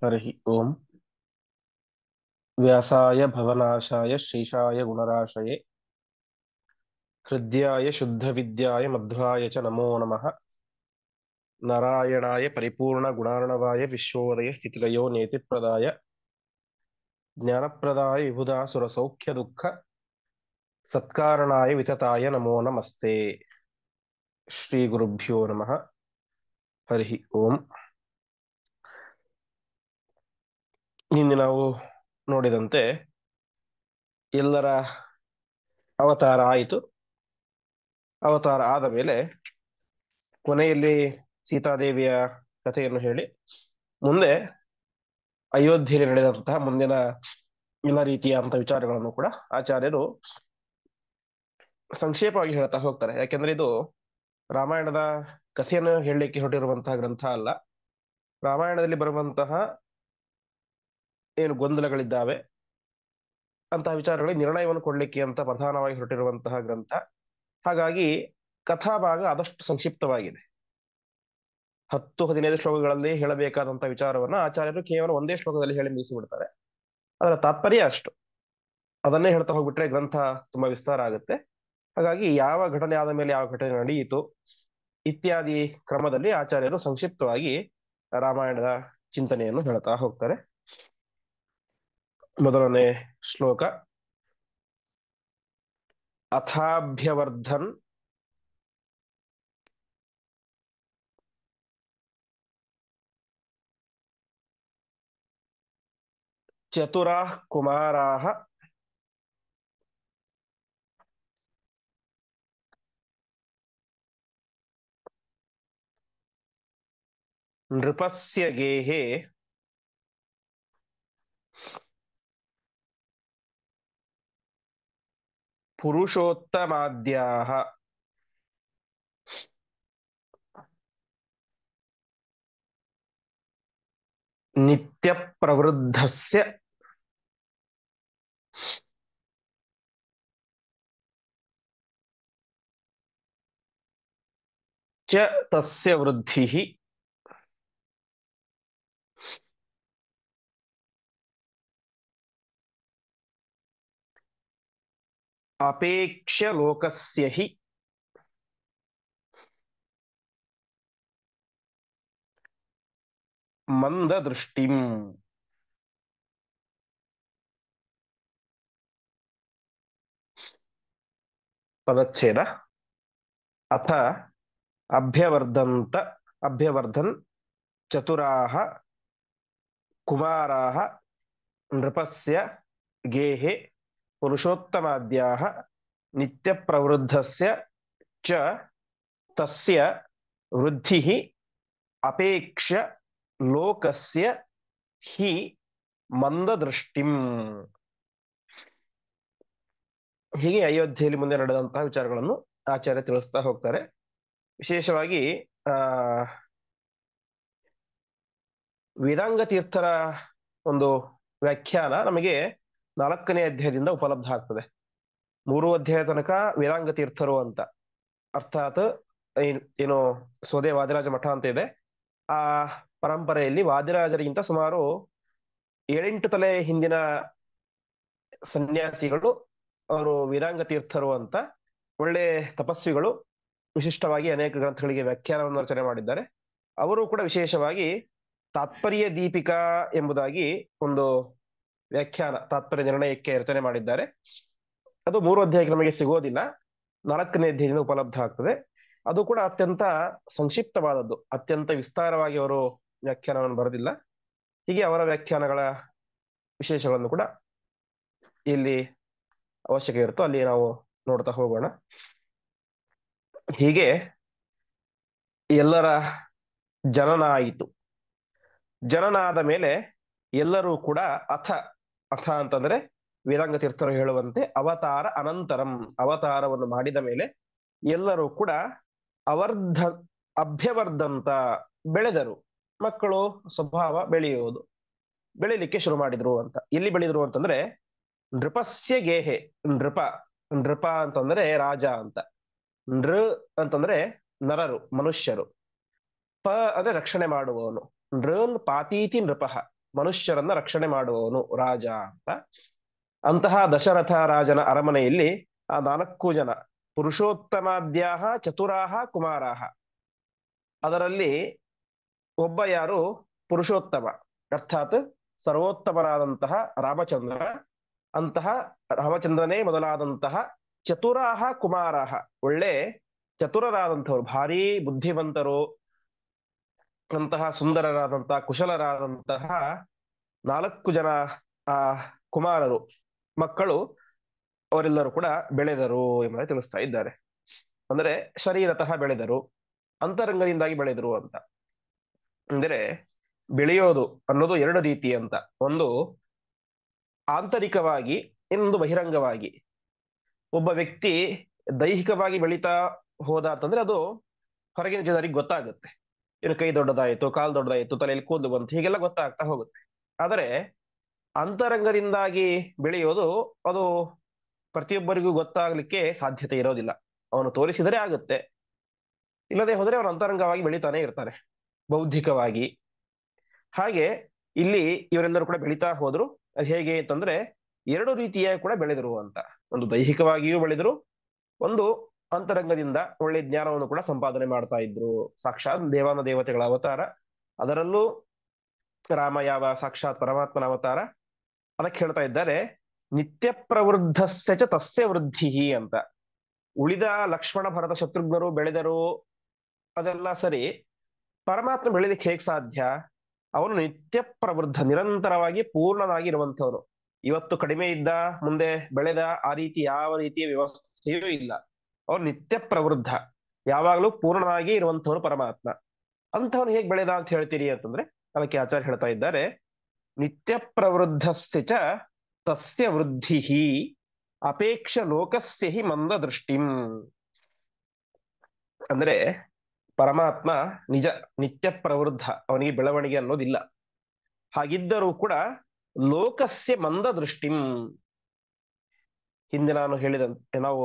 हरिः ओम्। व्यासाय भवनाशाय श्रीशाय गुणराशये हृद्याय शुद्धविद्याय मध्वाय च नमो नमः। नारायणाय परिपूर्णगुणार्णवाय विश्वोदय स्थितिलयो नेतिप्रदाय ज्ञानप्रदाय विबुधासुरसौख्यदुःख सत्कारणाय वितताय नमो नमस्ते। ಶ್ರೀಗುರುಭ್ಯೋ ನಮಃ. ಹರಿ ಓಂ. ನಿನ್ನೆ ನಾವು ನೋಡಿದಂತೆ ಎಲ್ಲರ ಅವತಾರ ಆಯಿತು. ಅವತಾರ ಆದ ಮೇಲೆ ಕೊನೆಯಲ್ಲಿ ಸೀತಾದೇವಿಯ ಕಥೆಯನ್ನು ಹೇಳಿ ಮುಂದೆ ಅಯೋಧ್ಯೆಯಲ್ಲಿ ನಡೆದಂತಹ ಮುಂದಿನ ಎಲ್ಲ ರೀತಿಯಾದಂತಹ ವಿಚಾರಗಳನ್ನು ಕೂಡ ಆಚಾರ್ಯರು ಸಂಕ್ಷೇಪವಾಗಿ ಹೇಳ್ತಾ ಹೋಗ್ತಾರೆ. ಯಾಕೆಂದ್ರೆ ಇದು ರಾಮಾಯಣದ ಕಥೆಯನ್ನು ಹೇಳಲಿಕ್ಕೆ ಹೊರಟಿರುವಂತಹ ಗ್ರಂಥ ಅಲ್ಲ. ರಾಮಾಯಣದಲ್ಲಿ ಬರುವಂತಹ ಏನು ಗೊಂದಲಗಳಿದ್ದಾವೆ ಅಂತಹ ವಿಚಾರಗಳಿಗೆ ನಿರ್ಣಯವನ್ನು ಕೊಡಲಿಕ್ಕೆ ಅಂತ ಪ್ರಧಾನವಾಗಿ ಹೊರಟಿರುವಂತಹ ಗ್ರಂಥ. ಹಾಗಾಗಿ ಕಥಾಭಾಗ ಆದಷ್ಟು ಸಂಕ್ಷಿಪ್ತವಾಗಿದೆ. 10-15 ಶ್ಲೋಕಗಳಲ್ಲಿ ಹೇಳಬೇಕಾದಂತಹ ವಿಚಾರವನ್ನ ಆಚಾರ್ಯರು ಕೇವಲ ಒಂದೇ ಶ್ಲೋಕದಲ್ಲಿ ಹೇಳಿ ಮುಗಿಸಿಬಿಡ್ತಾರೆ. ಅದರ ತಾತ್ಪರ್ಯ ಅಷ್ಟು. ಅದನ್ನೇ ಹೇಳ್ತಾ ಹೋಗ್ಬಿಟ್ರೆ ಗ್ರಂಥ ತುಂಬಾ ವಿಸ್ತಾರ ಆಗುತ್ತೆ. ಹಾಗಾಗಿ ಯಾವ ಘಟನೆ ಆದ ಮೇಲೆ ಯಾವ ಘಟನೆ ನಡೆಯಿತು ಇತ್ಯಾದಿ ಕ್ರಮದಲ್ಲಿ ಆಚಾರ್ಯರು ಸಂಕ್ಷಿಪ್ತವಾಗಿ ರಾಮಾಯಣದ ಚಿಂತನೆಯನ್ನು ಹೇಳ್ತಾ ಹೋಗ್ತಾರೆ. ಮೊದಲನೇ ಶ್ಲೋಕ. ಅಥಾಭ್ಯವರ್ಧನ್ ಚತುರಾಃ ಕುಮಾರಾಃ ನೃಪಸ್ಯ ಗೇಹೇ ಪುರುಷೋತ್ತಮಾದ್ಯಾಃ ನಿತ್ಯ ಪ್ರವೃದ್ಧಸ್ಯ ಚ ತಸ್ಯ ವೃದ್ಧಿಃ ಅಪೇಕ್ಷ್ಯ ಲೋಕಸ್ಯ ಹಿ ಮಂದದೃಷ್ಟಿಂ. ಪದಚ್ಛೇದ. ಅಥ ಅಭ್ಯವರ್ಧನ್ ಚತುರಾಃ ಕುಮಾರಾಃ ನೃಪಸ್ಯ ಗೇಹೆ ಪುರುಷೋತ್ತಮಾದ್ಯಾಃ ನಿತ್ಯ ಪ್ರವೃದ್ಧಸ್ಯ ಚ ತಸ್ಯ ವೃದ್ಧಿಃ ಅಪೇಕ್ಷ್ಯ ಲೋಕಸ್ಯ ಹಿ ಮಂದದೃಷ್ಟಿಂ. ಹೀಗೆ ಅಯೋಧ್ಯೆಯಲ್ಲಿ ಮುಂದೆ ನಡೆದಂತಹ ವಿಚಾರಗಳನ್ನು ಆಚಾರ್ಯ ತಿಳಿಸ್ತಾ ಹೋಗ್ತಾರೆ. ವಿಶೇಷವಾಗಿ ವೇದಾಂಗ ತೀರ್ಥರ ಒಂದು ವ್ಯಾಖ್ಯಾನ ನಮಗೆ 4ನೇ ಅಧ್ಯಾಯದಿಂದ ಉಪಲಬ್ಧ ಆಗ್ತದೆ. 3 ಅಧ್ಯಾಯ ತನಕ ವೇದಾಂಗ ತೀರ್ಥರು ಅಂತ, ಅರ್ಥಾತ್ ಏನು ಸೋದೆ ವಾದಿರಾಜ ಮಠ ಅಂತ ಇದೆ. ಆ ಪರಂಪರೆಯಲ್ಲಿ ವಾದಿರಾಜರಿಗಿಂತ ಸುಮಾರು 7-8 ತಲೆ ಹಿಂದಿನ ಸನ್ಯಾಸಿಗಳು ಅವರು ವೇದಾಂಗ ತೀರ್ಥರು ಅಂತ ಒಳ್ಳೆ ತಪಸ್ವಿಗಳು. ವಿಶಿಷ್ಟವಾಗಿ ಅನೇಕ ಗ್ರಂಥಗಳಿಗೆ ವ್ಯಾಖ್ಯಾನವನ್ನು ರಚನೆ ಮಾಡಿದ್ದಾರೆ. ಅವರು ಕೂಡ ವಿಶೇಷವಾಗಿ ತಾತ್ಪರ್ಯ ದೀಪಿಕಾ ಎಂಬುದಾಗಿ ಒಂದು ವ್ಯಾಖ್ಯಾನ ತಾತ್ಪರ್ಯ ನಿರ್ಣಯಕ್ಕೆ ರಚನೆ ಮಾಡಿದ್ದಾರೆ. ಅದು 3 ಅಧ್ಯಾಯಕ್ಕೆ ನಮಗೆ ಸಿಗೋದಿಲ್ಲ, 4ನೇ ಅಧ್ಯಾಯದಿಂದ ಉಪಲಬ್ಧ ಆಗ್ತದೆ. ಅದು ಕೂಡ ಅತ್ಯಂತ ಸಂಕ್ಷಿಪ್ತವಾದದ್ದು, ಅತ್ಯಂತ ವಿಸ್ತಾರವಾಗಿ ಅವರು ವ್ಯಾಖ್ಯಾನವನ್ನು ಬರೆದಿಲ್ಲ. ಹೀಗೆ ಅವರ ವ್ಯಾಖ್ಯಾನಗಳ ವಿಶೇಷಗಳನ್ನು ಕೂಡ ಇಲ್ಲಿ ಅವಶ್ಯಕ ಇರುತ್ತೋ ಅಲ್ಲಿ ನಾವು ನೋಡ್ತಾ ಹೋಗೋಣ. ಹೀಗೆ ಎಲ್ಲರ ಜನನ ಆಯಿತು. ಜನನ ಆದ ಮೇಲೆ ಎಲ್ಲರೂ ಕೂಡ ಅಥ ಅಂತಂದ್ರೆ ವೇದಾಂಗ ತೀರ್ಥರು ಹೇಳುವಂತೆ ಅವತಾರ ಅನಂತರಂ, ಅವತಾರವನ್ನು ಮಾಡಿದ ಮೇಲೆ ಎಲ್ಲರೂ ಕೂಡ ಅಭ್ಯವರ್ಧಂತ ಬೆಳೆದರು. ಮಕ್ಕಳು ಸ್ವಭಾವ ಬೆಳೀಲಿಕ್ಕೆ ಶುರು ಮಾಡಿದ್ರು ಅಂತ. ಎಲ್ಲಿ ಬೆಳೆದ್ರು ಅಂತಂದ್ರೆ ನೃಪಸ್ಯ ಗೇಹೆ. ನೃಪ ಅಂತಂದ್ರೆ ರಾಜ ಅಂತ. ನೃ ಅಂತಂದ್ರೆ ನರರು, ಮನುಷ್ಯರು. ಪ ಅಂದ್ರೆ ರಕ್ಷಣೆ ಮಾಡುವವನು. ನೃನ್ ಪಾತೀತಿ ನೃಪಃ, ಮನುಷ್ಯರನ್ನ ರಕ್ಷಣೆ ಮಾಡುವವನು ರಾಜ ಅಂತ. ಅಂತಹ ದಶರಥ ರಾಜನ ಅರಮನೆಯಲ್ಲಿ ಆ 4 ಜನ ಪುರುಷೋತ್ತಮಾದ್ಯಾಹ ಚತುರಾಹ ಕುಮಾರಾಹ, ಅದರಲ್ಲಿ ಒಬ್ಬ ಯಾರು ಪುರುಷೋತ್ತಮ, ಅರ್ಥಾತ್ ಸರ್ವೋತ್ತಮರಾದಂತಹ ರಾಮಚಂದ್ರ, ಅಂತಹ ರಾಮಚಂದ್ರನೇ ಮೊದಲಾದಂತಹ ಚತುರಾಹ ಕುಮಾರಾಹ, ಒಳ್ಳೆ ಚತುರರಾದಂಥವ್ರು, ಭಾರೀ ಬುದ್ಧಿವಂತರು, ಅಂತಹ ಸುಂದರರಾದಂತಹ ಕುಶಲರಾದಂತಹ 4 ಜನ ಆ ಕುಮಾರರು, ಮಕ್ಕಳು, ಅವರೆಲ್ಲರೂ ಕೂಡ ಬೆಳೆದರು ಎಂಬುದಾಗಿ ತಿಳಿಸ್ತಾ ಇದ್ದಾರೆ. ಅಂದ್ರೆ ಶರೀರತಃ ಬೆಳೆದರು, ಅಂತರಂಗದಿಂದಾಗಿ ಬೆಳೆದರು ಅಂತ. ಅಂದರೆ ಬೆಳೆಯೋದು ಅನ್ನೋದು 2 ರೀತಿ ಅಂತ. ಒಂದು ಆಂತರಿಕವಾಗಿ, ಇನ್ನೊಂದು ಬಹಿರಂಗವಾಗಿ. ಒಬ್ಬ ವ್ಯಕ್ತಿ ದೈಹಿಕವಾಗಿ ಬೆಳೀತಾ ಹೋದ ಅಂತಂದ್ರೆ ಅದು ಹೊರಗಿನ ಜನರಿಗೆ ಗೊತ್ತಾಗುತ್ತೆ. ಇನ್ನು ಕೈ ದೊಡ್ಡದಾಯಿತು, ಕಾಲು ದೊಡ್ಡದಾಯಿತು, ತಲೆಯಲ್ಲಿ ಕೂದಲು ಬಂತು, ಹೀಗೆಲ್ಲ ಗೊತ್ತಾಗ್ತಾ ಹೋಗುತ್ತೆ. ಆದರೆ ಅಂತರಂಗದಿಂದಾಗಿ ಬೆಳೆಯೋದು ಅದು ಪ್ರತಿಯೊಬ್ಬರಿಗೂ ಗೊತ್ತಾಗ್ಲಿಕ್ಕೆ ಸಾಧ್ಯತೆ ಇರೋದಿಲ್ಲ. ಅವನು ತೋರಿಸಿದರೆ ಆಗುತ್ತೆ, ಇಲ್ಲದೆ ಹೋದರೆ ಅವನು ಅಂತರಂಗವಾಗಿ ಬೆಳೀತಾನೆ ಇರ್ತಾನೆ ಬೌದ್ಧಿಕವಾಗಿ. ಹಾಗೆ ಇಲ್ಲಿ ಇವರೆಲ್ಲರೂ ಕೂಡ ಬೆಳೀತಾ ಹೋದ್ರು. ಅದು ಹೇಗೆ ಅಂತಂದ್ರೆ 2 ರೀತಿಯ ಕೂಡ ಬೆಳೆದರು ಅಂತ. ಒಂದು ದೈಹಿಕವಾಗಿಯೂ ಬೆಳೆದರು, ಒಂದು ಅಂತರಂಗದಿಂದ ಒಳ್ಳೆ ಜ್ಞಾನವನ್ನು ಕೂಡ ಸಂಪಾದನೆ ಮಾಡ್ತಾ ಇದ್ರು. ಸಾಕ್ಷಾತ್ ದೇವಾನ ದೇವತೆಗಳ ಅವತಾರ, ಅದರಲ್ಲೂ ರಾಮ ಯಾವ ಸಾಕ್ಷಾತ್ ಪರಮಾತ್ಮನ ಅವತಾರ. ಅದಕ್ಕೆ ಹೇಳ್ತಾ ಇದ್ದಾರೆ ನಿತ್ಯ ಪ್ರವೃದ್ಧಸ್ಯ ಚ ತಸ್ಯ ವೃದ್ಧಿ ಅಂತ. ಉಳಿದ ಲಕ್ಷ್ಮಣ ಭರತ ಶತ್ರುಘ್ನರು ಬೆಳೆದರು, ಅದೆಲ್ಲ ಸರಿ. ಪರಮಾತ್ಮ ಬೆಳಿಲಿಕ್ಕೆ ಹೇಗ್ ಸಾಧ್ಯ? ಅವನು ನಿತ್ಯ ಪ್ರವೃದ್ಧ, ನಿರಂತರವಾಗಿ ಪೂರ್ಣನಾಗಿ ಇರುವಂಥವನು. ಇವತ್ತು ಕಡಿಮೆ ಇದ್ದ, ಮುಂದೆ ಬೆಳೆದ, ಆ ರೀತಿ ಯಾವ ರೀತಿಯ ವ್ಯವಸ್ಥೆಯೂ ಇಲ್ಲ. ಅವನು ನಿತ್ಯ ಪ್ರವೃದ್ಧ, ಯಾವಾಗಲೂ ಪೂರ್ಣನಾಗಿ ಇರುವಂಥವನು ಪರಮಾತ್ಮ. ಅಂಥವನು ಹೇಗೆ ಬೆಳೆದ ಅಂತ ಹೇಳ್ತೀರಿ ಅಂತಂದ್ರೆ ಅದಕ್ಕೆ ಆಚಾರ್ಯ ಹೇಳ್ತಾ ಇದ್ದಾರೆ ನಿತ್ಯ ಪ್ರವೃದ್ಧಸ್ಯ ಚ ತಸ್ಯ ವೃದ್ಧಿ ಅಪೇಕ್ಷ ಲೋಕಸ್ಯ ಹಿ ಮಂದ ದೃಷ್ಟಿಂ. ಅಂದ್ರೆ ಪರಮಾತ್ಮ ನಿಜ ನಿತ್ಯ ಪ್ರವೃದ್ಧ, ಅವನಿಗೆ ಬೆಳವಣಿಗೆ ಅನ್ನೋದಿಲ್ಲ. ಹಾಗಿದ್ದರೂ ಕೂಡ ಲೋಕಸ್ಯ ಮಂದ ದೃಷ್ಟಿಂ, ಹಿಂದೆ ನಾನು ಹೇಳಿದಂತೆ, ನಾವು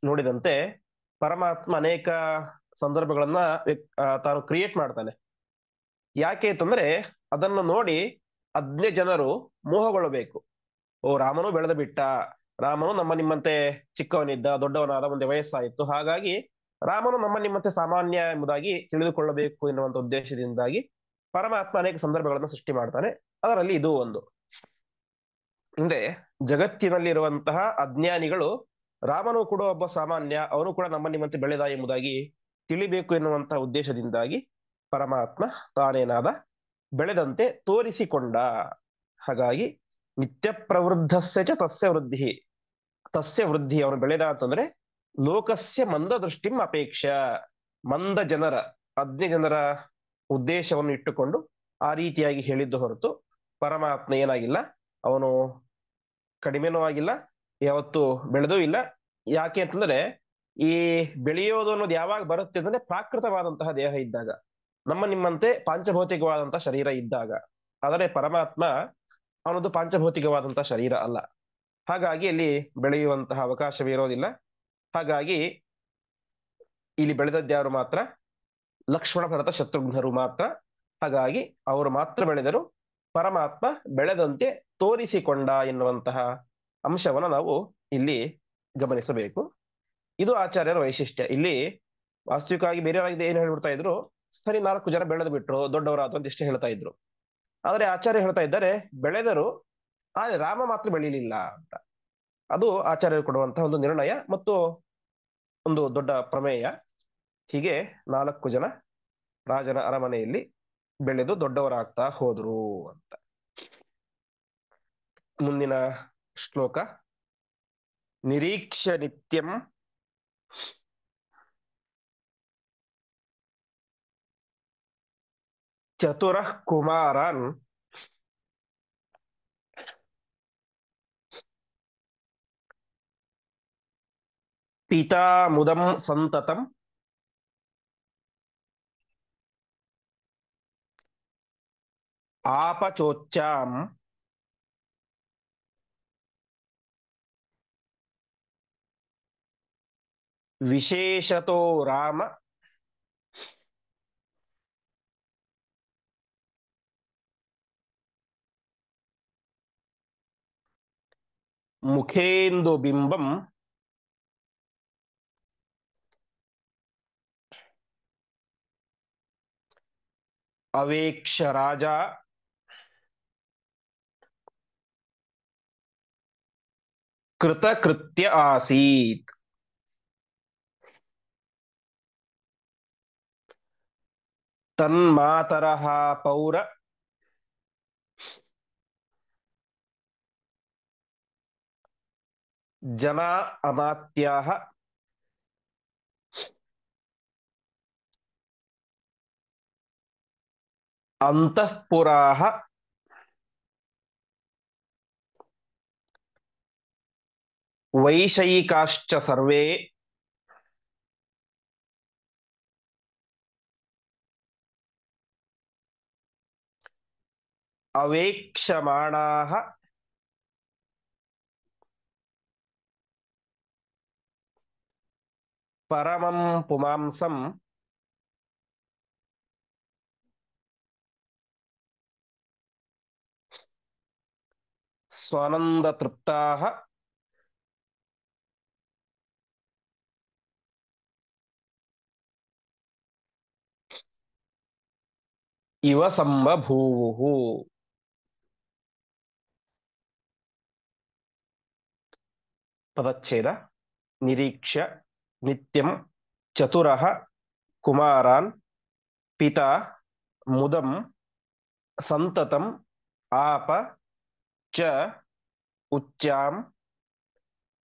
ನೋಡಿದಂತೆ ಪರಮಾತ್ಮ ಅನೇಕ ಸಂದರ್ಭಗಳನ್ನ ತಾನು ಕ್ರಿಯೇಟ್ ಮಾಡ್ತಾನೆ. ಯಾಕೆ ಅಂತಂದ್ರೆ ಅದನ್ನು ನೋಡಿ ಅಜ್ಞ ಜನರು ಮೋಹಗೊಳ್ಳಬೇಕು. ಓ, ರಾಮನು ಬೆಳೆದು ಬಿಟ್ಟ, ರಾಮನು ನಮ್ಮ ನಿಮ್ಮಂತೆ ಚಿಕ್ಕವನಿದ್ದ, ದೊಡ್ಡವನಾದ, ಮುಂದೆ ವಯಸ್ಸಾಯಿತು, ಹಾಗಾಗಿ ರಾಮನು ನಮ್ಮ ನಿಮ್ಮಂತೆ ಸಾಮಾನ್ಯ ಎಂಬುದಾಗಿ ತಿಳಿದುಕೊಳ್ಳಬೇಕು ಎನ್ನುವಂತ ಉದ್ದೇಶದಿಂದಾಗಿ ಪರಮಾತ್ಮ ಅನೇಕ ಸಂದರ್ಭಗಳನ್ನು ಸೃಷ್ಟಿ ಮಾಡ್ತಾನೆ. ಅದರಲ್ಲಿ ಇದು ಒಂದು. ಅಂದ್ರೆ ಜಗತ್ತಿನಲ್ಲಿರುವಂತಹ ಅಜ್ಞಾನಿಗಳು ರಾಮನು ಕೂಡ ಒಬ್ಬ ಸಾಮಾನ್ಯ, ಅವನು ಕೂಡ ನಮ್ಮ ನಿಮ್ಮಂತೆ ಬೆಳೆದ ಎಂಬುದಾಗಿ ತಿಳಿಬೇಕು ಎನ್ನುವಂತಹ ಉದ್ದೇಶದಿಂದಾಗಿ ಪರಮಾತ್ಮ ತಾನೇನಾದ ಬೆಳೆದಂತೆ ತೋರಿಸಿಕೊಂಡ. ಹಾಗಾಗಿ ನಿತ್ಯ ಪ್ರವೃದ್ಧಸ್ಯ ಚ ತಸ್ಯ ವೃದ್ಧಿ, ತಸ್ಯ ವೃದ್ಧಿ, ಅವನು ಬೆಳೆದ ಅಂತಂದ್ರೆ ಲೋಕಸ್ಯ ಮಂದ ದೃಷ್ಟಿಂ ಅಪೇಕ್ಷ, ಮಂದ ಜನರ, ಅಜ್ಞ ಜನರ ಉದ್ದೇಶವನ್ನು ಇಟ್ಟುಕೊಂಡು ಆ ರೀತಿಯಾಗಿ ಹೇಳಿದ್ದು ಹೊರತು ಪರಮಾತ್ಮ ಏನಾಗಿಲ್ಲ, ಅವನು ಕಡಿಮೆನೂ ಆಗಿಲ್ಲ, ಯಾವತ್ತು ಬೆಳೆದೂ ಇಲ್ಲ. ಯಾಕೆ ಅಂತಂದ್ರೆ ಈ ಬೆಳೆಯೋದು ಅನ್ನೋದು ಯಾವಾಗ ಬರುತ್ತೆ ಅಂದ್ರೆ ಪ್ರಾಕೃತವಾದಂತಹ ದೇಹ ಇದ್ದಾಗ, ನಮ್ಮ ನಿಮ್ಮಂತೆ ಪಾಂಚಭೌತಿಕವಾದಂತಹ ಶರೀರ ಇದ್ದಾಗ. ಆದರೆ ಪರಮಾತ್ಮ ಅವನದು ಪಾಂಚಭೌತಿಕವಾದಂತಹ ಶರೀರ ಅಲ್ಲ, ಹಾಗಾಗಿ ಅಲ್ಲಿ ಬೆಳೆಯುವಂತಹ ಅವಕಾಶವಿರೋದಿಲ್ಲ. ಹಾಗಾಗಿ ಇಲ್ಲಿ ಬೆಳೆದದ್ಯಾರು ಮಾತ್ರ ಲಕ್ಷ್ಮಣ ಭರತ ಶತ್ರುಘ್ನರು ಮಾತ್ರ. ಹಾಗಾಗಿ ಅವರು ಮಾತ್ರ ಬೆಳೆದರು, ಪರಮಾತ್ಮ ಬೆಳೆದಂತೆ ತೋರಿಸಿಕೊಂಡ ಎನ್ನುವಂತಹ ಅಂಶವನ್ನು ನಾವು ಇಲ್ಲಿ ಗಮನಿಸಬೇಕು. ಇದು ಆಚಾರ್ಯರ ವೈಶಿಷ್ಟ್ಯ. ಇಲ್ಲಿ ವಾಸ್ತವಿಕವಾಗಿ ಬೇರೆಯವರಾಗಿದೆ ಏನು ಹೇಳ್ಬಿಡ್ತಾ ಇದ್ರು, ಸರಿ 4 ಜನ ಬೆಳೆದು ಬಿಟ್ರು, ದೊಡ್ಡವರಾದ್ರು ಅಂತ ಇಷ್ಟೇ ಹೇಳ್ತಾ ಇದ್ರು. ಆದ್ರೆ ಆಚಾರ್ಯ ಹೇಳ್ತಾ ಇದ್ದಾರೆ ಬೆಳೆದರು, ಆದ್ರೆ ರಾಮ ಮಾತ್ರ ಬೆಳೀಲಿಲ್ಲ ಅಂತ. ಅದು ಆಚಾರ್ಯರು ಕೊಡುವಂತಹ ಒಂದು ನಿರ್ಣಯ ಮತ್ತು ಒಂದು ದೊಡ್ಡ ಪ್ರಮೇಯ. ಹೀಗೆ 4 ಜನ ರಾಜನ ಅರಮನೆಯಲ್ಲಿ ಬೆಳೆದು ದೊಡ್ಡವರಾಗ್ತಾ ಹೋದ್ರು ಅಂತ. ಮುಂದಿನ ಶ್ಲೋಕ ನಿರೀಕ್ಷ್ಯ ನಿತ್ಯಂ ಚತುರಃ ಕುಮಾರನ್ ಪಿತಾ ಮುದಂ ಸಂತತಂ ಆಪಚೋಚ್ಚಾಂ ವಿಶೇಷತೋ ರಾಮ ಮುಖೇಂದು ಬಿಂಬಂ ಅವೇಕ್ಷ ರಾಜ ಕೃತಕೃತ್ಯ ಆಸೀತ್. ತನ್ಮಾತರಃ ಪೌರ ಜನ ಅಮಾತ್ಯಾಃ ಅಂತಃಪುರಾಃ ವೈಷಯಿಕಾಶ್ಚ ಸರ್ವೇ ಅವೇಕ್ಷಮಾಣಾಃ ಪರಮಂ ಪುಮಾಂಸಂ ಸ್ವಾನಂದ ತೃಪ್ತಾಃ ಇವ ಸಂಬಭೂವುಃ. ಪದಚ್ಛೇದ. ನಿರೀಕ್ಷ್ಯ ನಿತ್ಯಂ ಚತುರಃ ಕುಮಾರಾನ್ ಪಿತಾ ಮುದಂ ಸಂತತಂ ಆಪ ಚ ಉಚ್ಚಾಂ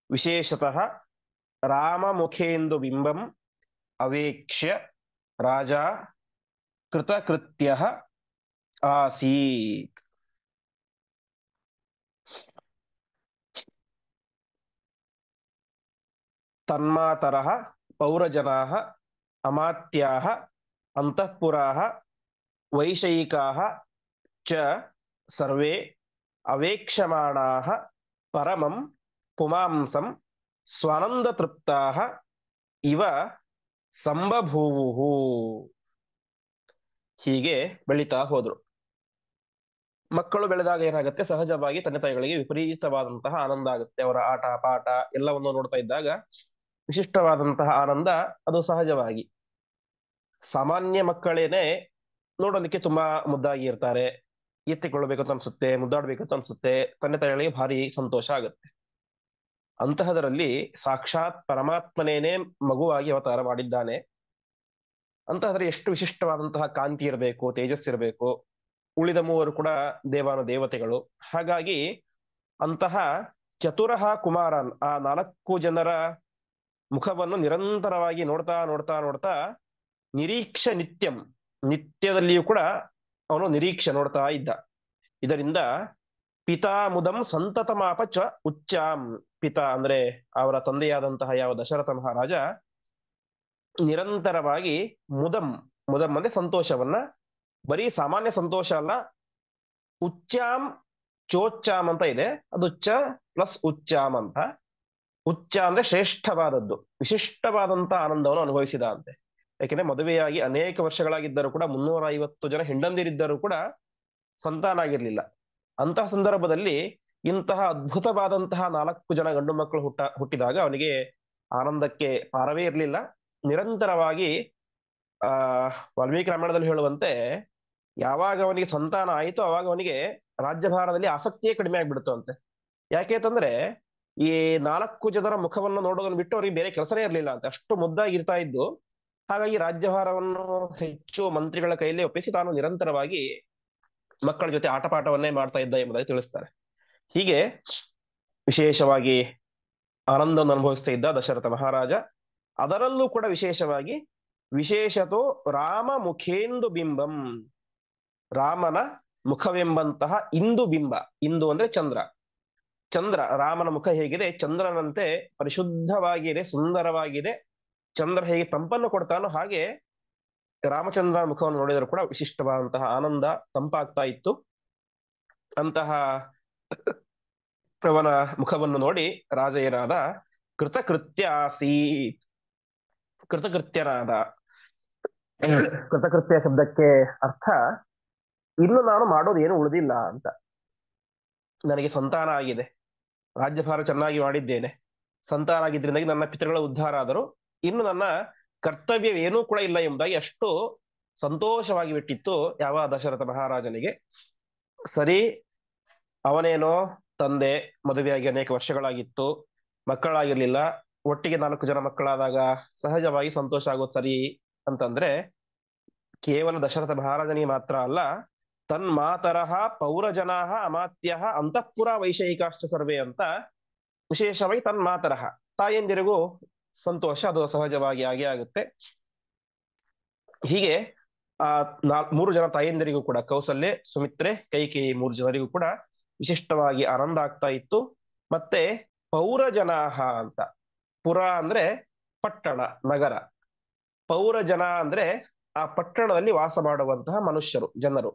ವಿಶೇಷತಃ ರಾಮಮುಖೇಂದು ಬಿಂಬಂ ಅವೇಕ್ಷ್ಯ ರಾಜ ಕೃತಕೃತ್ಯಃ ಆಸೀತ್. ತನ್ಮಾತರಃ ಪೌರಜನಾಃ ಅಮಾತ್ಯಾಃ ಅಂತಃಪುರಾಃ ವೈಷಯಿಕಾಃ ಚ ಸರ್ವೇ ಅವೇಕ್ಷಮಾಣಾಃ ಪರಮಂ ಪುಮಾಂಸಂ ಸ್ವಾನಂದತೃಪ್ತಾಃ ಇವ ಸಂಬಭೂವುಃ. ಹೀಗೆ ಬೆಳೀತಾ ಹೋದ್ರು. ಮಕ್ಕಳು ಬೆಳೆದಾಗ ಏನಾಗುತ್ತೆ, ಸಹಜವಾಗಿ ತಂದೆ ತಾಯಿಗಳಿಗೆ ವಿಪರೀತವಾದಂತಹ ಆನಂದ ಆಗುತ್ತೆ. ಅವರ ಆಟ ಪಾಠ ಎಲ್ಲವನ್ನು ನೋಡ್ತಾ ಇದ್ದಾಗ ವಿಶಿಷ್ಟವಾದಂತಹ ಆನಂದ ಅದು ಸಹಜವಾಗಿ. ಸಾಮಾನ್ಯ ಮಕ್ಕಳೇನೆ ನೋಡೋದಕ್ಕೆ ತುಂಬಾ ಮುದ್ದಾಗಿ ಇರ್ತಾರೆ, ಎತ್ತಿಕೊಳ್ಳಬೇಕು ಅಂತ ಅನ್ಸುತ್ತೆ, ಮುದ್ದಾಡ್ಬೇಕು ಅಂತ ಅನ್ಸುತ್ತೆ, ತಂದೆ ತಾಯಿಗಳಿಗೆ ಭಾರಿ ಸಂತೋಷ ಆಗುತ್ತೆ. ಅಂತಹದರಲ್ಲಿ ಸಾಕ್ಷಾತ್ ಪರಮಾತ್ಮನೇನೆ ಮಗುವಾಗಿ ಅವತಾರ ಮಾಡಿದ್ದಾನೆ. ಅಂತಹದ್ರೆ ಎಷ್ಟು ವಿಶಿಷ್ಟವಾದಂತಹ ಕಾಂತಿ ಇರಬೇಕು, ತೇಜಸ್ಸಿರಬೇಕು. ಉಳಿದ ಮೂವರು ಕೂಡ ದೇವಾನು ದೇವತೆಗಳು. ಹಾಗಾಗಿ ಅಂತಹ ಚತುರಃ ಕುಮಾರನ್, ಆ 4 ಜನರ ಮುಖವನ್ನು ನಿರಂತರವಾಗಿ ನೋಡ್ತಾ ನೋಡ್ತಾ ನೋಡ್ತಾ ನಿರೀಕ್ಷ ನಿತ್ಯಂ, ನಿತ್ಯದಲ್ಲಿಯೂ ಕೂಡ ಅವನು ನಿರೀಕ್ಷೆ ನೋಡ್ತಾ ಇದ್ದ. ಇದರಿಂದ ಪಿತಾ ಮುದಂ ಸಂತತಮಾಪ ಚ ಉಚ್ಚಾಂ. ಪಿತಾ ಅಂದ್ರೆ ಅವರ ತಂದೆಯಾದಂತಹ ಯಾವ ದಶರಥ ಮಹಾರಾಜ ನಿರಂತರವಾಗಿ ಮುದಂ, ಮುದಂ ಅಂದ್ರೆ ಸಂತೋಷವನ್ನ, ಬರೀ ಸಾಮಾನ್ಯ ಸಂತೋಷ ಅಲ್ಲ, ಉಚ್ಚಾಂ ಚೋಚ್ಚಾಂ ಅಂತ ಇದೆ, ಅದು ಚ ಪ್ಲಸ್ ಉಚ್ಚಾಂ ಅಂತ. ಉಚ್ಚ ಅಂದ್ರೆ ಶ್ರೇಷ್ಠವಾದದ್ದು, ವಿಶಿಷ್ಟವಾದಂತ ಆನಂದವನ್ನು ಅನುಭವಿಸಿದ ಅಂತೆ. ಯಾಕೆಂದ್ರೆ ಮದುವೆಯಾಗಿ ಅನೇಕ ವರ್ಷಗಳಾಗಿದ್ದರೂ ಕೂಡ 350 ಜನ ಹೆಂಡಂದಿರಿದ್ದರೂ ಕೂಡ ಸಂತಾನ ಆಗಿರ್ಲಿಲ್ಲ. ಅಂತಹ ಸಂದರ್ಭದಲ್ಲಿ ಇಂತಹ ಅದ್ಭುತವಾದಂತಹ 4 ಜನ ಗಂಡು ಮಕ್ಕಳು ಹುಟ್ಟಿದಾಗ ಅವನಿಗೆ ಆನಂದಕ್ಕೆ ಪಾರವೇ ಇರಲಿಲ್ಲ. ನಿರಂತರವಾಗಿ ವಾಲ್ಮೀಕಿ ರಾಮಾಯಣದಲ್ಲಿ ಹೇಳುವಂತೆ ಯಾವಾಗ ಅವನಿಗೆ ಸಂತಾನ ಆಯಿತು ಅವಾಗ ಅವನಿಗೆ ರಾಜ್ಯಭಾರದಲ್ಲಿ ಆಸಕ್ತಿಯೇ ಕಡಿಮೆ ಆಗ್ಬಿಡ್ತು ಅಂತೆ. ಯಾಕೆಂತಂದ್ರೆ ಈ 4 ಜನರ ಮುಖವನ್ನು ನೋಡೋದನ್ನು ಬಿಟ್ಟು ಅವರಿಗೆ ಬೇರೆ ಕೆಲಸನೇ ಇರಲಿಲ್ಲ ಅಂತೆ, ಅಷ್ಟು ಮುದ್ದಾಗಿರ್ತಾ ಇದ್ದು. ಹಾಗಾಗಿ ರಾಜ್ಯಭಾರವನ್ನು ಹೆಚ್ಚು ಮಂತ್ರಿಗಳ ಕೈಯಲ್ಲಿ ಒಪ್ಪಿಸಿ ತಾನು ನಿರಂತರವಾಗಿ ಮಕ್ಕಳ ಜೊತೆ ಆಟಪಾಠವನ್ನೇ ಮಾಡ್ತಾ ಇದ್ದ ಎಂಬುದಾಗಿ ತಿಳಿಸ್ತಾರೆ. ಹೀಗೆ ವಿಶೇಷವಾಗಿ ಆನಂದವನ್ನು ಅನುಭವಿಸ್ತಾ ಇದ್ದ ದಶರಥ ಮಹಾರಾಜ. ಅದರಲ್ಲೂ ಕೂಡ ವಿಶೇಷವಾಗಿ ವಿಶೇಷತೋ ರಾಮ ಮುಖೇಂದು ಬಿಂಬಂ, ರಾಮನ ಮುಖವೆಂಬಂತಹ ಇಂದು ಬಿಂಬ. ಇಂದು ಅಂದ್ರೆ ಚಂದ್ರ. ಚಂದ್ರ, ರಾಮನ ಮುಖ ಹೇಗಿದೆ, ಚಂದ್ರನಂತೆ ಪರಿಶುದ್ಧವಾಗಿದೆ, ಸುಂದರವಾಗಿದೆ. ಚಂದ್ರ ಹೇಗೆ ತಂಪನ್ನು ಕೊಡ್ತಾನೋ ಹಾಗೆ ರಾಮಚಂದ್ರನ ಮುಖವನ್ನು ನೋಡಿದರೂ ಕೂಡ ವಿಶಿಷ್ಟವಾದಂತಹ ಆನಂದ ತಂಪಾಗ್ತಾ ಇತ್ತು. ಅಂತಹ ಅವನ ಮುಖವನ್ನು ನೋಡಿ ರಾಜ ಏನಾದ, ಕೃತಕೃತ್ಯ ಆಸೀತ್, ಕೃತಕೃತ್ಯನಾದ. ಕೃತಕೃತ್ಯ ಶಬ್ದಕ್ಕೆ ಅರ್ಥ ಇನ್ನು ನಾನು ಮಾಡೋದು ಏನು ಉಳಿದಿಲ್ಲ ಅಂತ. ನನಗೆ ಸಂತಾನ ಆಗಿದೆ, ರಾಜ್ಯಭಾರ ಚೆನ್ನಾಗಿ ಮಾಡಿದ್ದೇನೆ, ಸಂತಾನ ಆಗಿದ್ರಿಂದಾಗಿ ನನ್ನ ಪಿತೃಗಳ ಉದ್ಧಾರ ಆದರು, ಇನ್ನು ನನ್ನ ಕರ್ತವ್ಯವೇನೂ ಕೂಡ ಇಲ್ಲ ಎಂಬುದಾಗಿ ಅಷ್ಟು ಸಂತೋಷವಾಗಿ ಬಿಟ್ಟಿತ್ತು ಯಾವ ದಶರಥ ಮಹಾರಾಜನಿಗೆ. ಸರಿ, ಅವನೇನೋ ತಂದೆ, ಮದುವೆಯಾಗಿ ಅನೇಕ ವರ್ಷಗಳಾಗಿತ್ತು, ಮಕ್ಕಳಾಗಿರ್ಲಿಲ್ಲ. ಒಟ್ಟಿಗೆ 4 ಜನ ಮಕ್ಕಳಾದಾಗ ಸಹಜವಾಗಿ ಸಂತೋಷ ಆಗೋದು ಸರಿ ಅಂತಂದ್ರೆ, ಕೇವಲ ದಶರಥ ಮಹಾರಾಜನಿಗೆ ಮಾತ್ರ ಅಲ್ಲ, ತನ್ಮಾತರಃ ಪೌರಜನಾಹ ಅಮಾತ್ಯಃ ಅಂತಃಪುರ ವೈಷಯಿಕಾಶ್ಚ ಸರ್ವೇ ಅಂತ ವಿಶೇಷವಾಗಿ ತನ್ಮಾತರಃ ತಾಯಂದಿರಿಗೂ ಸಂತೋಷ, ಅದು ಸಹಜವಾಗಿ ಆಗೇ ಆಗುತ್ತೆ. ಹೀಗೆ ಆ 3 ಜನ ತಾಯಂದಿರಿಗೂ ಕೂಡ, ಕೌಸಲ್ಯೆ, ಸುಮಿತ್ರೆ, ಕೈಕೇಯಿ 3 ಜನರಿಗೂ ಕೂಡ ವಿಶಿಷ್ಟವಾಗಿ ಆನಂದ ಆಗ್ತಾ ಇತ್ತು. ಮತ್ತೆ ಪೌರಜನಾಹ ಅಂತ, ಪುರ ಅಂದ್ರೆ ಪಟ್ಟಣ, ನಗರ, ಪೌರಜನ ಅಂದ್ರೆ ಆ ಪಟ್ಟಣದಲ್ಲಿ ವಾಸ ಮಾಡುವಂತಹ ಮನುಷ್ಯರು, ಜನರು,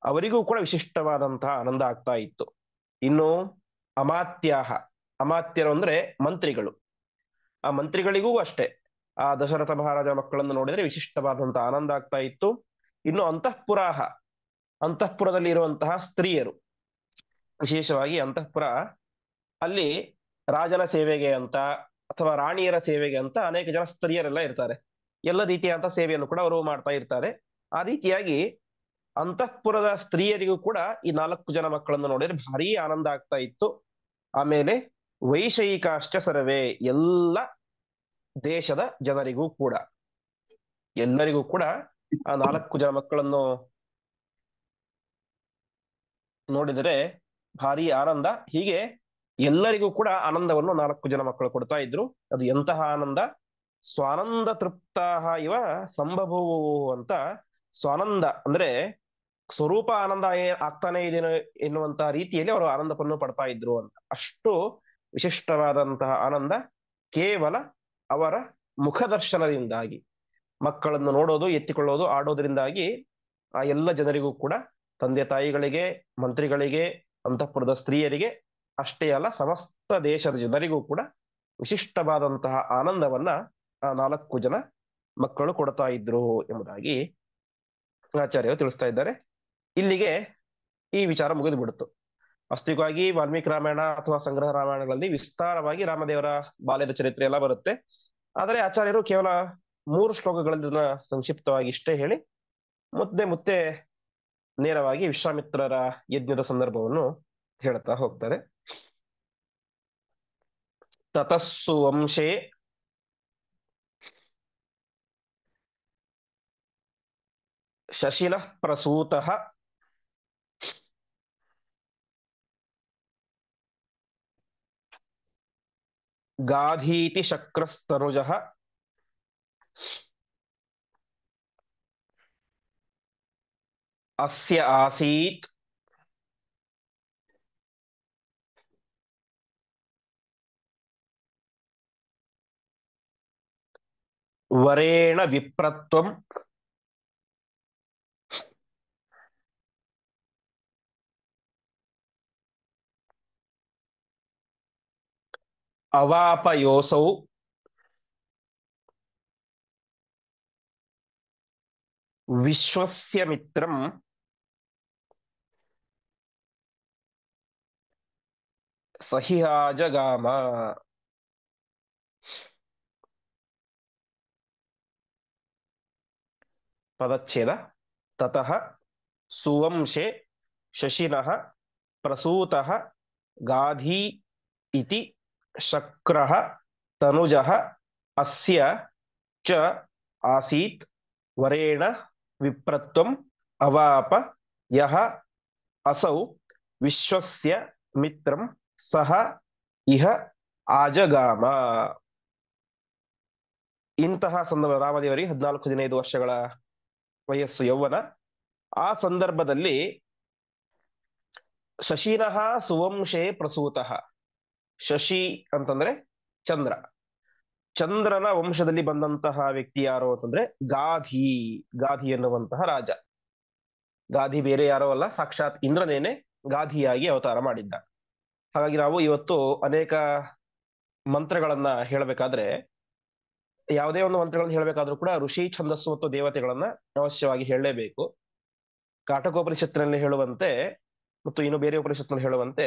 ಅವರಿಗೂ ಕೂಡ ವಿಶಿಷ್ಟವಾದಂತಹ ಆನಂದ ಆಗ್ತಾ ಇತ್ತು. ಇನ್ನು ಅಮಾತ್ಯಾಹ, ಅಮಾತ್ಯರು ಅಂದ್ರೆ ಮಂತ್ರಿಗಳು, ಆ ಮಂತ್ರಿಗಳಿಗೂ ಅಷ್ಟೇ ಆ ದಶರಥ ಮಹಾರಾಜ ಮಕ್ಕಳನ್ನು ನೋಡಿದ್ರೆ ವಿಶಿಷ್ಟವಾದಂತಹ ಆನಂದ ಆಗ್ತಾ ಇತ್ತು. ಇನ್ನು ಅಂತಃಪುರಾಹ, ಅಂತಃಪುರದಲ್ಲಿ ಇರುವಂತಹ ಸ್ತ್ರೀಯರು, ವಿಶೇಷವಾಗಿ ಅಂತಃಪುರ, ಅಲ್ಲಿ ರಾಜನ ಸೇವೆಗೆ ಅಂತ ಅಥವಾ ರಾಣಿಯರ ಸೇವೆಗೆ ಅಂತ ಅನೇಕ ಜನ ಸ್ತ್ರೀಯರೆಲ್ಲ ಇರ್ತಾರೆ. ಎಲ್ಲ ರೀತಿಯಾದಂತಹ ಸೇವೆಯನ್ನು ಕೂಡ ಅವರು ಮಾಡ್ತಾ ಇರ್ತಾರೆ. ಆ ರೀತಿಯಾಗಿ ಅಂತಃಪುರದ ಸ್ತ್ರೀಯರಿಗೂ ಕೂಡ ಈ 4 ಜನ ಮಕ್ಕಳನ್ನು ನೋಡಿದ್ರೆ ಭಾರಿ ಆನಂದ ಆಗ್ತಾ ಇತ್ತು. ಆಮೇಲೆ ವೈಷಯಿಕಾಶ್ಚ ಸರ್ವೇ, ಎಲ್ಲ ದೇಶದ ಜನರಿಗೂ ಕೂಡ, ಎಲ್ಲರಿಗೂ ಕೂಡ ಆ 4 ಜನ ಮಕ್ಕಳನ್ನು ನೋಡಿದರೆ ಭಾರಿ ಆನಂದ. ಹೀಗೆ ಎಲ್ಲರಿಗೂ ಕೂಡ ಆನಂದವನ್ನು 4 ಜನ ಮಕ್ಕಳು ಕೊಡ್ತಾ ಇದ್ರು. ಅದು ಎಂತಹ ಆನಂದ! ಸ್ವಾನಂದ ತೃಪ್ತಾಹ ಇವ ಸಂಭಭೂ ಅಂತ, ಸ್ವಾನಂದ ಅಂದ್ರೆ ಸ್ವರೂಪ ಆನಂದ ಆಗ್ತಾನೆ ಇದೆ ಎನ್ನುವಂತಹ ರೀತಿಯಲ್ಲಿ ಅವರು ಆನಂದವನ್ನು ಪಡ್ತಾ ಇದ್ರು ಅಂತ. ಅಷ್ಟು ವಿಶಿಷ್ಟವಾದಂತಹ ಆನಂದ ಕೇವಲ ಅವರ ಮುಖದರ್ಶನದಿಂದಾಗಿ, ಮಕ್ಕಳನ್ನು ನೋಡೋದು, ಎತ್ತಿಕೊಳ್ಳೋದು, ಆಡೋದ್ರಿಂದಾಗಿ ಆ ಎಲ್ಲ ಜನರಿಗೂ ಕೂಡ, ತಂದೆ ತಾಯಿಗಳಿಗೆ, ಮಂತ್ರಿಗಳಿಗೆ, ಅಂತಃಪುರದ ಸ್ತ್ರೀಯರಿಗೆ ಅಷ್ಟೇ ಅಲ್ಲ, ಸಮಸ್ತ ದೇಶದ ಜನರಿಗೂ ಕೂಡ ವಿಶಿಷ್ಟವಾದಂತಹ ಆನಂದವನ್ನ ಆ 4 ಜನ ಮಕ್ಕಳು ಕೊಡ್ತಾ ಇದ್ರು ಎಂಬುದಾಗಿ ಆಚಾರ್ಯರು ತಿಳಿಸ್ತಾ ಇದ್ದಾರೆ. ಇಲ್ಲಿಗೆ ಈ ವಿಚಾರ ಮುಗಿದು ಬಿಡ್ತು. ವಾಸ್ತವಿಕವಾಗಿ ವಾಲ್ಮೀಕಿ ರಾಮಾಯಣ ಅಥವಾ ಸಂಗ್ರಹ ರಾಮಾಯಣಗಳಲ್ಲಿ ವಿಸ್ತಾರವಾಗಿ ರಾಮದೇವರ ಬಾಲ್ಯದ ಚರಿತ್ರೆ ಎಲ್ಲ ಬರುತ್ತೆ. ಆದರೆ ಆಚಾರ್ಯರು ಕೇವಲ 3 ಶ್ಲೋಕಗಳಲ್ಲಿ ಇದನ್ನ ಸಂಕ್ಷಿಪ್ತವಾಗಿ ಇಷ್ಟೇ ಹೇಳಿ ಮತ್ತೆ ನೇರವಾಗಿ ವಿಶ್ವಾಮಿತ್ರರ ಯಜ್ಞದ ಸಂದರ್ಭವನ್ನು ಹೇಳ್ತಾ ಹೋಗ್ತಾರೆ. ತತಸ್ಸು ವಂಶೇ ಶಶಿನಃ ಪ್ರಸೂತಃ ಗಾಧೀತಿ ಶಕ್ರಸ್ತನುಜಃ ಅಸ್ಯ ಆಸೀತ್ ವರೇಣ ವಿಪ್ರತ್ವಂ ಅವಾಪಯೋಸೌ ವಿಶ್ವಸ್ಯ ಮಿತ್ರಂ ಸಹಿಹಾಜಗಾಮ. ಪದಚ್ಛೇದ. ತತಃ ಸುವಂಶೆ ಶಶಿನಃ ಪ್ರಸೂತಃ ಗಾಧಿ ಇತಿ ಶಕ್ರಃ ತನುಜಃ ಅಸ್ಯ ಚ ಆಸೀತ್ ವರೇಣ ವಿಪ್ರತ್ವಂ ಅವಾಪ ಯಹ ಅಸೌ ವಿಶ್ವಸ್ಯ ಮಿತ್ರಂ ಸಹ ಇಹ ಆಜಗಾಮ. ಇಂತಹ ಸಂದರ್ಭ, ರಾಮದೇವರಿಗೆ 14-15 ವರ್ಷಗಳ ವಯಸ್ಸು, ಯೌವನ. ಆ ಸಂದರ್ಭದಲ್ಲಿ ಶಶಿನಃ ಸುವಂಶೇ ಪ್ರಸೂತಃ, ಶಶಿ ಅಂತಂದ್ರೆ ಚಂದ್ರ, ಚಂದ್ರನ ವಂಶದಲ್ಲಿ ಬಂದಂತಹ ವ್ಯಕ್ತಿ ಯಾರು ಅಂತಂದ್ರೆ ಗಾಧಿ. ಗಾಧಿ ಎನ್ನುವಂತಹ ರಾಜ. ಗಾಧಿ ಬೇರೆ ಯಾರೋ ಅಲ್ಲ, ಸಾಕ್ಷಾತ್ ಇಂದ್ರನೇನೆ ಗಾಧಿಯಾಗಿ ಅವತಾರ ಮಾಡಿದ್ದ. ಹಾಗಾಗಿ ನಾವು ಇವತ್ತು ಅನೇಕ ಮಂತ್ರಗಳನ್ನ ಹೇಳಬೇಕಾದ್ರೆ, ಯಾವುದೇ ಒಂದು ಮಂತ್ರಗಳನ್ನ ಹೇಳಬೇಕಾದ್ರೂ ಕೂಡ ಋಷಿ, ಛಂದಸ್ಸು ಮತ್ತು ದೇವತೆಗಳನ್ನ ಅವಶ್ಯವಾಗಿ ಹೇಳಲೇಬೇಕು. ಕಾಟಕೋಪನಿಷತ್ತಿನಲ್ಲಿ ಹೇಳುವಂತೆ ಮತ್ತು ಇನ್ನು ಬೇರೆ ಉಪನಿಷತ್ನಲ್ಲಿ ಹೇಳುವಂತೆ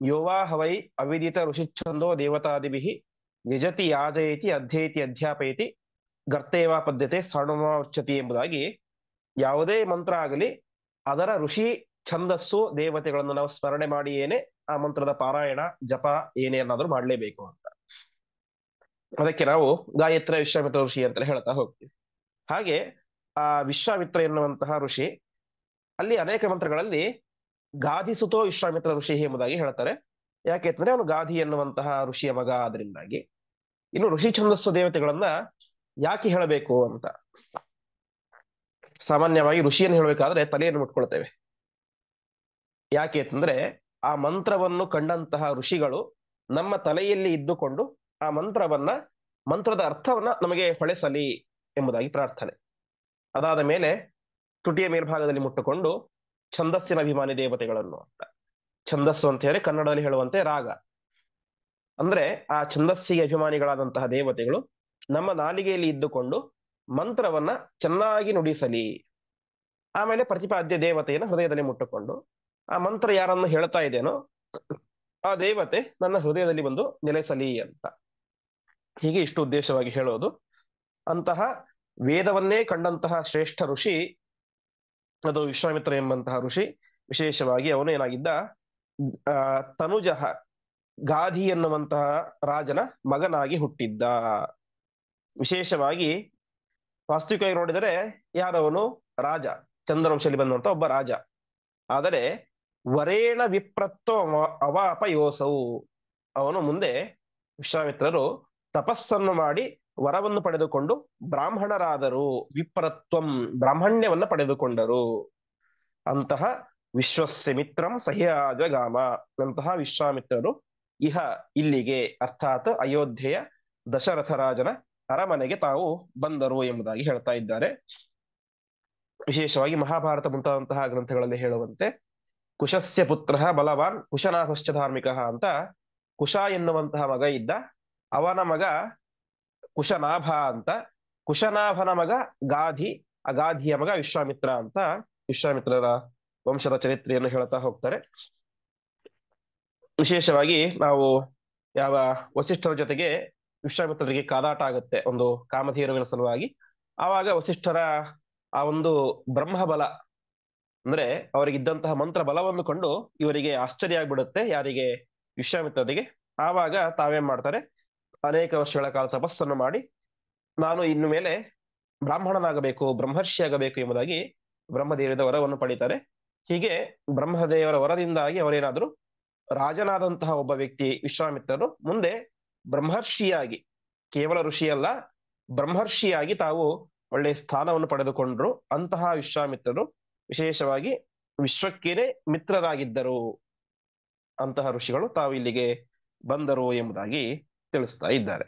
ಯೋವಾ ಹವೈ ಅವಿದಿತ ಋಷಿಚ್ಛಂದೋ ದೇವತಾದಿಭಿಃ ಯಜತಿ ಯಾಜಯತಿ ಅಧ್ಯಯತಿ ಅಧ್ಯಾಪಯತಿ ಗರ್ತೇವಾ ಪದ್ಯತೆ ಸ್ಥಾಣುಮಾ ಉಚ್ಯತಿ ಎಂಬುದಾಗಿ ಯಾವುದೇ ಮಂತ್ರ ಆಗಲಿ ಅದರ ಋಷಿ ಛಂದಸ್ಸು ದೇವತೆಗಳನ್ನು ನಾವು ಸ್ಮರಣೆ ಮಾಡಿ ಏನೇ ಆ ಮಂತ್ರದ ಪಾರಾಯಣ ಜಪ ಏನೇನಾದ್ರೂ ಮಾಡಲೇಬೇಕು ಅಂತ. ಅದಕ್ಕೆ ನಾವು ಗಾಯತ್ರ ವಿಶ್ವಾಮಿತ್ರ ಋಷಿ ಅಂತಲೇ ಹೇಳ್ತಾ ಹೋಗ್ತೀವಿ. ಹಾಗೆ ಆ ವಿಶ್ವಾಮಿತ್ರ ಎನ್ನುವಂತಹ ಋಷಿ ಅಲ್ಲಿ ಅನೇಕ ಮಂತ್ರಗಳಲ್ಲಿ ಗಾಧಿಸುತೋ ವಿಶ್ವಾಮಿತ್ರ ಋಷಿ ಎಂಬುದಾಗಿ ಹೇಳ್ತಾರೆ. ಯಾಕೆಂದ್ರೆ ಅವನು ಗಾಧಿ ಎನ್ನುವಂತಹ ಋಷಿಯ ಮಗ ಆದ್ರಿಂದಾಗಿ. ಇನ್ನು ಋಷಿ ಛಂದಸ್ಸು ದೇವತೆಗಳನ್ನ ಯಾಕೆ ಹೇಳಬೇಕು ಅಂತ, ಸಾಮಾನ್ಯವಾಗಿ ಋಷಿಯನ್ನು ಹೇಳಬೇಕಾದ್ರೆ ತಲೆಯನ್ನು ಮುಟ್ಕೊಳ್ತೇವೆ. ಯಾಕೆ ಅಂತಂದ್ರೆ ಆ ಮಂತ್ರವನ್ನು ಕಂಡಂತಹ ಋಷಿಗಳು ನಮ್ಮ ತಲೆಯಲ್ಲಿ ಇದ್ದುಕೊಂಡು ಆ ಮಂತ್ರದ ಅರ್ಥವನ್ನ ನಮಗೆ ಹೊಳೆಸಲಿ ಎಂಬುದಾಗಿ ಪ್ರಾರ್ಥನೆ. ಅದಾದ ಮೇಲೆ ತುಟಿಯ ಮೇಲ್ಭಾಗದಲ್ಲಿ ಮುಟ್ಟುಕೊಂಡು ಛಂದಸ್ಸಿನ ಅಭಿಮಾನಿ ದೇವತೆಗಳನ್ನು ಅಂತ. ಛಂದಸ್ಸು ಅಂತ ಹೇಳಿ ಕನ್ನಡದಲ್ಲಿ ಹೇಳುವಂತೆ ರಾಗ. ಅಂದ್ರೆ ಆ ಛಂದಸ್ಸಿಗೆ ಅಭಿಮಾನಿಗಳಾದಂತಹ ದೇವತೆಗಳು ನಮ್ಮ ನಾಲಿಗೆಯಲ್ಲಿ ಇದ್ದುಕೊಂಡು ಮಂತ್ರವನ್ನ ಚೆನ್ನಾಗಿ ನುಡಿಸಲಿ. ಆಮೇಲೆ ಪ್ರತಿಪಾದ್ಯ ದೇವತೆಯನ್ನು ಹೃದಯದಲ್ಲಿ ಮುಟ್ಟುಕೊಂಡು ಆ ಮಂತ್ರ ಯಾರನ್ನು ಹೇಳ್ತಾ ಇದ್ದೇನೋ ಆ ದೇವತೆ ನನ್ನ ಹೃದಯದಲ್ಲಿ ಬಂದು ನೆಲೆಸಲಿ ಅಂತ. ಹೀಗೆ ಇಷ್ಟು ಉದ್ದೇಶವಾಗಿ ಹೇಳೋದು. ಅಂತಹ ವೇದವನ್ನೇ ಕಂಡಂತಹ ಶ್ರೇಷ್ಠ ಋಷಿ ಅದು ವಿಶ್ವಾಮಿತ್ರ ಎಂಬಂತಹ ಋಷಿ. ವಿಶೇಷವಾಗಿ ಅವನು ಏನಾಗಿದ್ದ, ತನುಜಃ ಗಾಧಿ ಎನ್ನುವಂತಹ ರಾಜನ ಮಗನಾಗಿ ಹುಟ್ಟಿದ್ದ. ವಿಶೇಷವಾಗಿ ವಾಸ್ತವಿಕವಾಗಿ ನೋಡಿದರೆ ಯಾರವನು ರಾಜ, ಚಂದ್ರವಂಶದಲ್ಲಿ ಬಂದಂತ ಒಬ್ಬ ರಾಜ. ಆದರೆ ವರೇಣ ವಿಪ್ರತ್ವ ಅವಾಪ ಯೋಸವು, ಅವನು ಮುಂದೆ ವಿಶ್ವಾಮಿತ್ರರು ತಪಸ್ಸನ್ನು ಮಾಡಿ ವರವನ್ನು ಪಡೆದುಕೊಂಡು ಬ್ರಾಹ್ಮಣರಾದರು. ವಿಪ್ರತ್ವಂ ಬ್ರಾಹ್ಮಣ್ಯವನ್ನ ಪಡೆದುಕೊಂಡರು. ಅಂತಹ ವಿಶ್ವಸ್ಯ ಮಿತ್ರಂ ಸಹ್ಯಾಜಗಾಮ, ಅಂತಹ ವಿಶ್ವಾಮಿತ್ರರು ಇಹ ಇಲ್ಲಿಗೆ ಅರ್ಥಾತ್ ಅಯೋಧ್ಯೆಯ ದಶರಥ ರಾಜನ ಅರಮನೆಗೆ ತಾವು ಬಂದರು ಎಂಬುದಾಗಿ ಹೇಳ್ತಾ ಇದ್ದಾರೆ. ವಿಶೇಷವಾಗಿ ಮಹಾಭಾರತ ಮುಂತಾದಂತಹ ಗ್ರಂಥಗಳಲ್ಲಿ ಹೇಳುವಂತೆ ಕುಶಸ್ಯ ಪುತ್ರ ಬಲವಾನ್ ಕುಶನಾಭಶ್ಚ ಧಾರ್ಮಿಕ ಅಂತ ಕುಶ ಎನ್ನುವಂತಹ ಮಗ ಇದ್ದ. ಅವನ ಮಗ ಕುಶನಾಭ ಅಂತ. ಕುಶನಾಭನ ಮಗ ಗಾಧಿ, ಅಗಾಧಿಯ ಮಗ ವಿಶ್ವಾಮಿತ್ರ ಅಂತ ವಿಶ್ವಾಮಿತ್ರರ ವಂಶದ ಚರಿತ್ರೆಯನ್ನು ಹೇಳ್ತಾ ಹೋಗ್ತಾರೆ. ವಿಶೇಷವಾಗಿ ನಾವು ಯಾವ ವಸಿಷ್ಠರ ಜೊತೆಗೆ ವಿಶ್ವಾಮಿತ್ರರಿಗೆ ಕಾದಾಟ ಆಗುತ್ತೆ ಒಂದು ಕಾಮಧೇನುವಿನ ಸಲುವಾಗಿ. ಆವಾಗ ವಸಿಷ್ಠರ ಆ ಒಂದು ಬ್ರಹ್ಮಬಲ ಅಂದ್ರೆ ಅವರಿಗಿದ್ದಂತಹ ಮಂತ್ರ ಬಲವನ್ನು ಕಂಡು ಇವರಿಗೆ ಆಶ್ಚರ್ಯ ಆಗ್ಬಿಡುತ್ತೆ. ಯಾರಿಗೆ? ವಿಶ್ವಾಮಿತ್ರರಿಗೆ. ಆವಾಗ ತಾವೇನ್ ಮಾಡ್ತಾರೆ, ಅನೇಕ ವರ್ಷಗಳ ಕಾಲ ತಪಸ್ಸನ್ನು ಮಾಡಿ ನಾನು ಇನ್ನು ಮೇಲೆ ಬ್ರಾಹ್ಮಣನಾಗಬೇಕು, ಬ್ರಹ್ಮರ್ಷಿಯಾಗಬೇಕು ಎಂಬುದಾಗಿ ಬ್ರಹ್ಮದೇವರ ವರವನ್ನು ಪಡಿತಾರೆ. ಹೀಗೆ ಬ್ರಹ್ಮದೇವರ ವರದಿಂದಾಗಿ ಅವರೇನಾದ್ರು ರಾಜನಾದಂತಹ ಒಬ್ಬ ವ್ಯಕ್ತಿ ವಿಶ್ವಾಮಿತ್ರರು ಮುಂದೆ ಬ್ರಹ್ಮರ್ಷಿಯಾಗಿ, ಕೇವಲ ಋಷಿಯಲ್ಲ ಬ್ರಹ್ಮರ್ಷಿಯಾಗಿ ತಾವು ಒಳ್ಳೆಯ ಸ್ಥಾನವನ್ನು ಪಡೆದುಕೊಂಡ್ರು. ಅಂತಹ ವಿಶ್ವಾಮಿತ್ರರು ವಿಶೇಷವಾಗಿ ವಿಶ್ವಕ್ಕೇನೆ ಮಿತ್ರರಾಗಿದ್ದರು. ಅಂತಹ ಋಷಿಗಳು ತಾವು ಇಲ್ಲಿಗೆ ಬಂದರು ಎಂಬುದಾಗಿ ತಿಳಿಸ್ತಾ ಇದ್ದಾರೆ.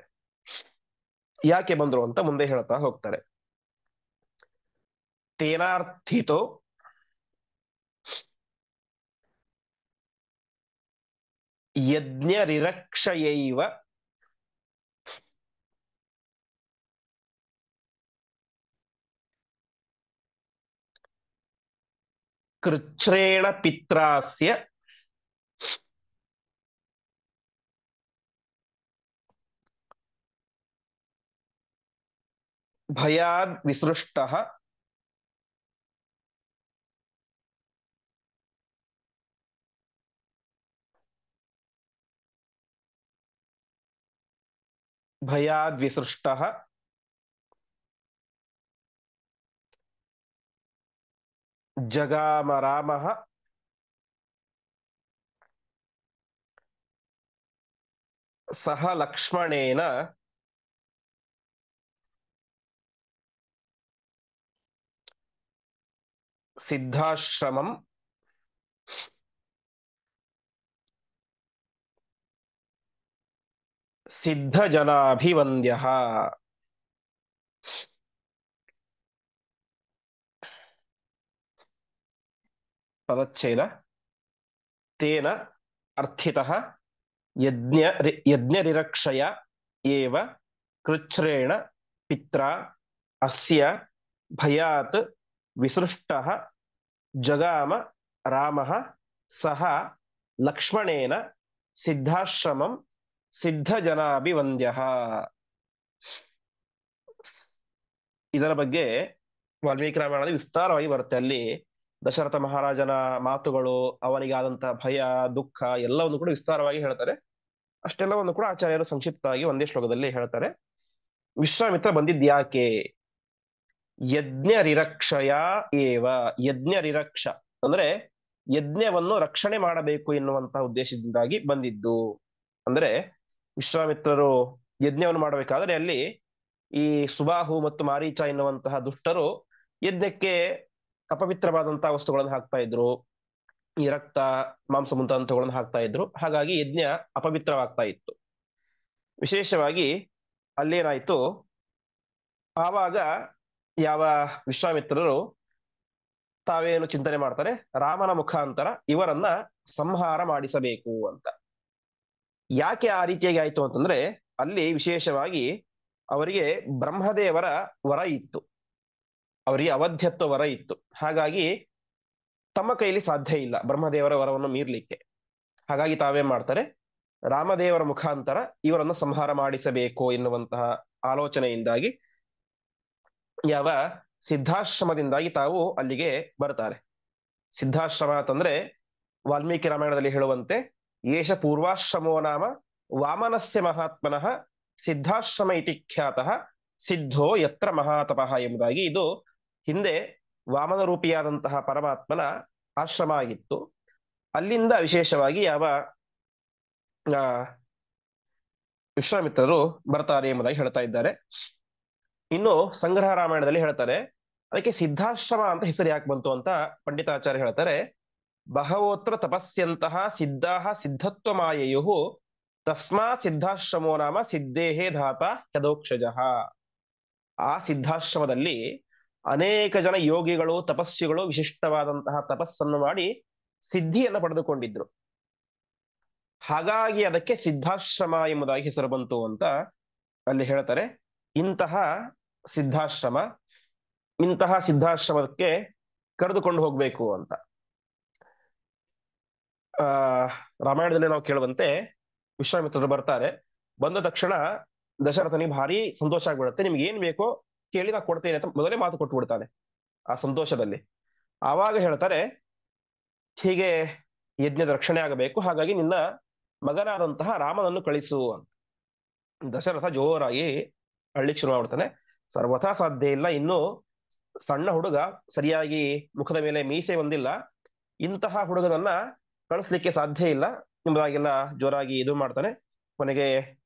ಯಾಕೆ ಬಂದರು ಅಂತ ಮುಂದೆ ಹೇಳ್ತಾ ಹೋಗ್ತಾರೆ. ತೇನಾರ್ಥಿತೋ ಯಜ್ಞರಿರಕ್ಷಯೈವ ಕೃಚ್ಛ್ರೇಣ ಪಿತ್ರಾಸ್ಯ ಭಯಾದ್ ವಿಸೃಷ್ಟಃ ಭಯಾದ್ವಿಸೃಷ್ಟಃ ಜಗಾಮ ರಾಮಃ ಸಹ ಲಕ್ಷ್ಮಣೇನ ಸಿದ್ಧಾಶ್ರಮಂ ಸಿದ್ಧಜನಾಭಿವಂದ್ಯಃ. ಪದಚ್ಛೇದ. ತೇನ ಅರ್ಥಿತಃ ಯಜ್ಞರಿರಕ್ಷಯ ಏವ ಕೃಚ್ಛ್ರೇಣ ಪಿತ್ರ ಅಸ್ಯ ಭಯಾತ್ ವಿಸೃಷ್ಟಃ ಜಗಾಮ ರಾಮಃ ಸಹ ಲಕ್ಷ್ಮಣೇನ ಸಿದ್ಧಾಶ್ರಮಂ ಸಿದ್ಧ ಜನಾಭಿವಂದ್ಯ. ಇದರ ಬಗ್ಗೆ ವಾಲ್ಮೀಕಿ ರಾಮಾಯಣದಲ್ಲಿ ವಿಸ್ತಾರವಾಗಿ ಬರುತ್ತೆ. ಅಲ್ಲಿ ದಶರಥ ಮಹಾರಾಜನ ಮಾತುಗಳು, ಅವನಿಗೆ ಆದಂತಹ ಭಯ, ದುಃಖ ಎಲ್ಲವನ್ನು ಕೂಡ ವಿಸ್ತಾರವಾಗಿ ಹೇಳ್ತಾರೆ. ಅಷ್ಟೆಲ್ಲವನ್ನು ಕೂಡ ಆಚಾರ್ಯರು ಸಂಕ್ಷಿಪ್ತವಾಗಿ ಒಂದೇ ಶ್ಲೋಕದಲ್ಲಿ ಹೇಳ್ತಾರೆ. ವಿಶ್ವಾಮಿತ್ರ ಬಂದಿದ್ಯಾಕೆ? ಯಜ್ಞ ರಿರಕ್ಷಯ ಏವ. ಯಜ್ಞ ರಿರಕ್ಷ ಅಂದ್ರೆ ಯಜ್ಞವನ್ನು ರಕ್ಷಣೆ ಮಾಡಬೇಕು ಎನ್ನುವಂತಹ ಉದ್ದೇಶದಿಂದಾಗಿ ಬಂದಿದ್ದು. ಅಂದ್ರೆ ವಿಶ್ವಾಮಿತ್ರರು ಯಜ್ಞವನ್ನು ಮಾಡಬೇಕಾದ್ರೆ ಅಲ್ಲಿ ಈ ಸುಬಾಹು ಮತ್ತು ಮಾರೀಚ ಎನ್ನುವಂತಹ ದುಷ್ಟರು ಯಜ್ಞಕ್ಕೆ ಅಪವಿತ್ರವಾದಂತಹ ವಸ್ತುಗಳನ್ನು ಹಾಕ್ತಾ ಇದ್ರು. ಈ ರಕ್ತ, ಮಾಂಸ ಮುಂತಾದಂತವುಗಳನ್ನು ಹಾಕ್ತಾ ಇದ್ರು. ಹಾಗಾಗಿ ಯಜ್ಞ ಅಪವಿತ್ರವಾಗ್ತಾ ಇತ್ತು. ವಿಶೇಷವಾಗಿ ಅಲ್ಲೇನಾಯ್ತು, ಆವಾಗ ಯಾವ ವಿಶ್ವಾಮಿತ್ರರು ತಾವೇನು ಚಿಂತನೆ ಮಾಡ್ತಾರೆ, ರಾಮನ ಮುಖಾಂತರ ಇವರನ್ನ ಸಂಹಾರ ಮಾಡಿಸಬೇಕು ಅಂತ. ಯಾಕೆ ಆ ರೀತಿಯಾಗಿ ಆಯ್ತು ಅಂತಂದ್ರೆ, ಅಲ್ಲಿ ವಿಶೇಷವಾಗಿ ಅವರಿಗೆ ಬ್ರಹ್ಮದೇವರ ವರ ಇತ್ತು, ಅವರಿಗೆ ಅವಧ್ಯತ್ವ ವರ ಇತ್ತು. ಹಾಗಾಗಿ ತಮ್ಮ ಕೈಲಿ ಸಾಧ್ಯ ಇಲ್ಲ ಬ್ರಹ್ಮದೇವರ ವರವನ್ನು ಮೀರ್ಲಿಕ್ಕೆ. ಹಾಗಾಗಿ ತಾವೇನ್ ಮಾಡ್ತಾರೆ, ರಾಮದೇವರ ಮುಖಾಂತರ ಇವರನ್ನು ಸಂಹಾರ ಮಾಡಿಸಬೇಕು ಎನ್ನುವಂತಹ ಆಲೋಚನೆಯಿಂದಾಗಿ ಯಾವ ಸಿದ್ಧಾಶ್ರಮದಿಂದಾಗಿ ತಾವು ಅಲ್ಲಿಗೆ ಬರ್ತಾರೆ. ಸಿದ್ಧಾಶ್ರಮ ಅಂತಂದ್ರೆ ವಾಲ್ಮೀಕಿ ರಾಮಾಯಣದಲ್ಲಿ ಹೇಳುವಂತೆ ಏಷ ಪೂರ್ವಾಶ್ರಮೋ ನಾಮ ವಾಮನಸ್ಯ ಮಹಾತ್ಮನಃ ಸಿದ್ಧಾಶ್ರಮ ಇತಿ ಖ್ಯಾತಃ ಸಿದ್ಧೋ ಯತ್ರ ಮಹಾತಪಃ ಎಂಬುದಾಗಿ. ಇದು ಹಿಂದೆ ವಾಮನ ರೂಪಿಯಾದಂತಹ ಪರಮಾತ್ಮನ ಆಶ್ರಮ ಆಗಿತ್ತು. ಅಲ್ಲಿಂದ ವಿಶೇಷವಾಗಿ ಯಾವ ವಿಶ್ವಾಮಿತ್ರರು ಬರ್ತಾರೆ ಎಂಬುದಾಗಿ ಹೇಳ್ತಾ ಇದ್ದಾರೆ. ಇನ್ನು ಸಂಗ್ರಹ ರಾಮಾಯಣದಲ್ಲಿ ಹೇಳ್ತಾರೆ, ಅದಕ್ಕೆ ಸಿದ್ಧಾಶ್ರಮ ಅಂತ ಹೆಸರು ಯಾಕೆ ಬಂತು ಅಂತ ಪಂಡಿತಾಚಾರ್ಯ ಹೇಳ್ತಾರೆ. ಬಹವೋತ್ರ ತಪಸ್ಯಂತಹ ಸಿದ್ಧಾಹ ಸಿದ್ಧತ್ವ ಮಾಯೆಯು ತಸ್ಮಾತ್ ಸಿದ್ಧಾಶ್ರಮೋ ನಾಮ ಸಿದ್ದೇಹೇ ಧಾತ ಯದೋಕ್ಷಜಃ. ಆ ಸಿದ್ಧಾಶ್ರಮದಲ್ಲಿ ಅನೇಕ ಜನ ಯೋಗಿಗಳು, ತಪಸ್ವಿಗಳು ವಿಶಿಷ್ಟವಾದಂತಹ ತಪಸ್ಸನ್ನು ಮಾಡಿ ಸಿದ್ಧಿಯನ್ನು ಪಡೆದುಕೊಂಡಿದ್ರು. ಹಾಗಾಗಿ ಅದಕ್ಕೆ ಸಿದ್ಧಾಶ್ರಮ ಎಂಬುದಾಗಿ ಹೆಸರು ಬಂತು ಅಂತ ಅಲ್ಲಿ ಹೇಳ್ತಾರೆ. ಇಂತಹ ಸಿದ್ಧಾಶ್ರಮಕ್ಕೆ ಕರೆದುಕೊಂಡು ಹೋಗ್ಬೇಕು ಅಂತ ರಾಮಾಯಣದಲ್ಲಿ ನಾವು ಕೇಳುವಂತೆ ವಿಶ್ವಾಮಿತ್ರರು ಬರ್ತಾರೆ. ಬಂದ ತಕ್ಷಣ ದಶರಥನಿಗೆ ಭಾರಿ ಸಂತೋಷ ಆಗ್ಬಿಡುತ್ತೆ. ನಿಮ್ಗೆ ಏನ್ ಬೇಕೋ ಕೇಳಿ ನಾ ಕೊಡ್ತೇನೆ ಅಂತ ಮೊದಲೇ ಮಾತು ಕೊಟ್ಟು ಬಿಡ್ತಾನೆ ಆ ಸಂತೋಷದಲ್ಲಿ. ಆವಾಗ ಹೇಳ್ತಾರೆ, ಹೀಗೆ ಯಜ್ಞದ ರಕ್ಷಣೆ ಆಗಬೇಕು, ಹಾಗಾಗಿ ನಿನ್ನ ಮಗನಾದಂತಹ ರಾಮನನ್ನು ಕಳಿಸು ಅಂತ. ದಶರಥ ಜೋರಾಗಿ ಅಳ್ಳಿಕ್ ಶುರು ಮಾಡ್ಬಿಡ್ತಾನೆ. ಸರ್ವಥಾ ಸಾಧ್ಯ ಇಲ್ಲ, ಇನ್ನು ಸಣ್ಣ ಹುಡುಗ, ಸರಿಯಾಗಿ ಮುಖದ ಮೇಲೆ ಮೀಸೆ ಒಂದಿಲ್ಲ, ಇಂತಹ ಹುಡುಗನನ್ನ ಕಳಿಸ್ಲಿಕ್ಕೆ ಸಾಧ್ಯ ಇಲ್ಲ ಎಂಬುದಾಗೆಲ್ಲ ಜೋರಾಗಿ ಇದು ಮಾಡ್ತಾನೆ. ಕೊನೆಗೆ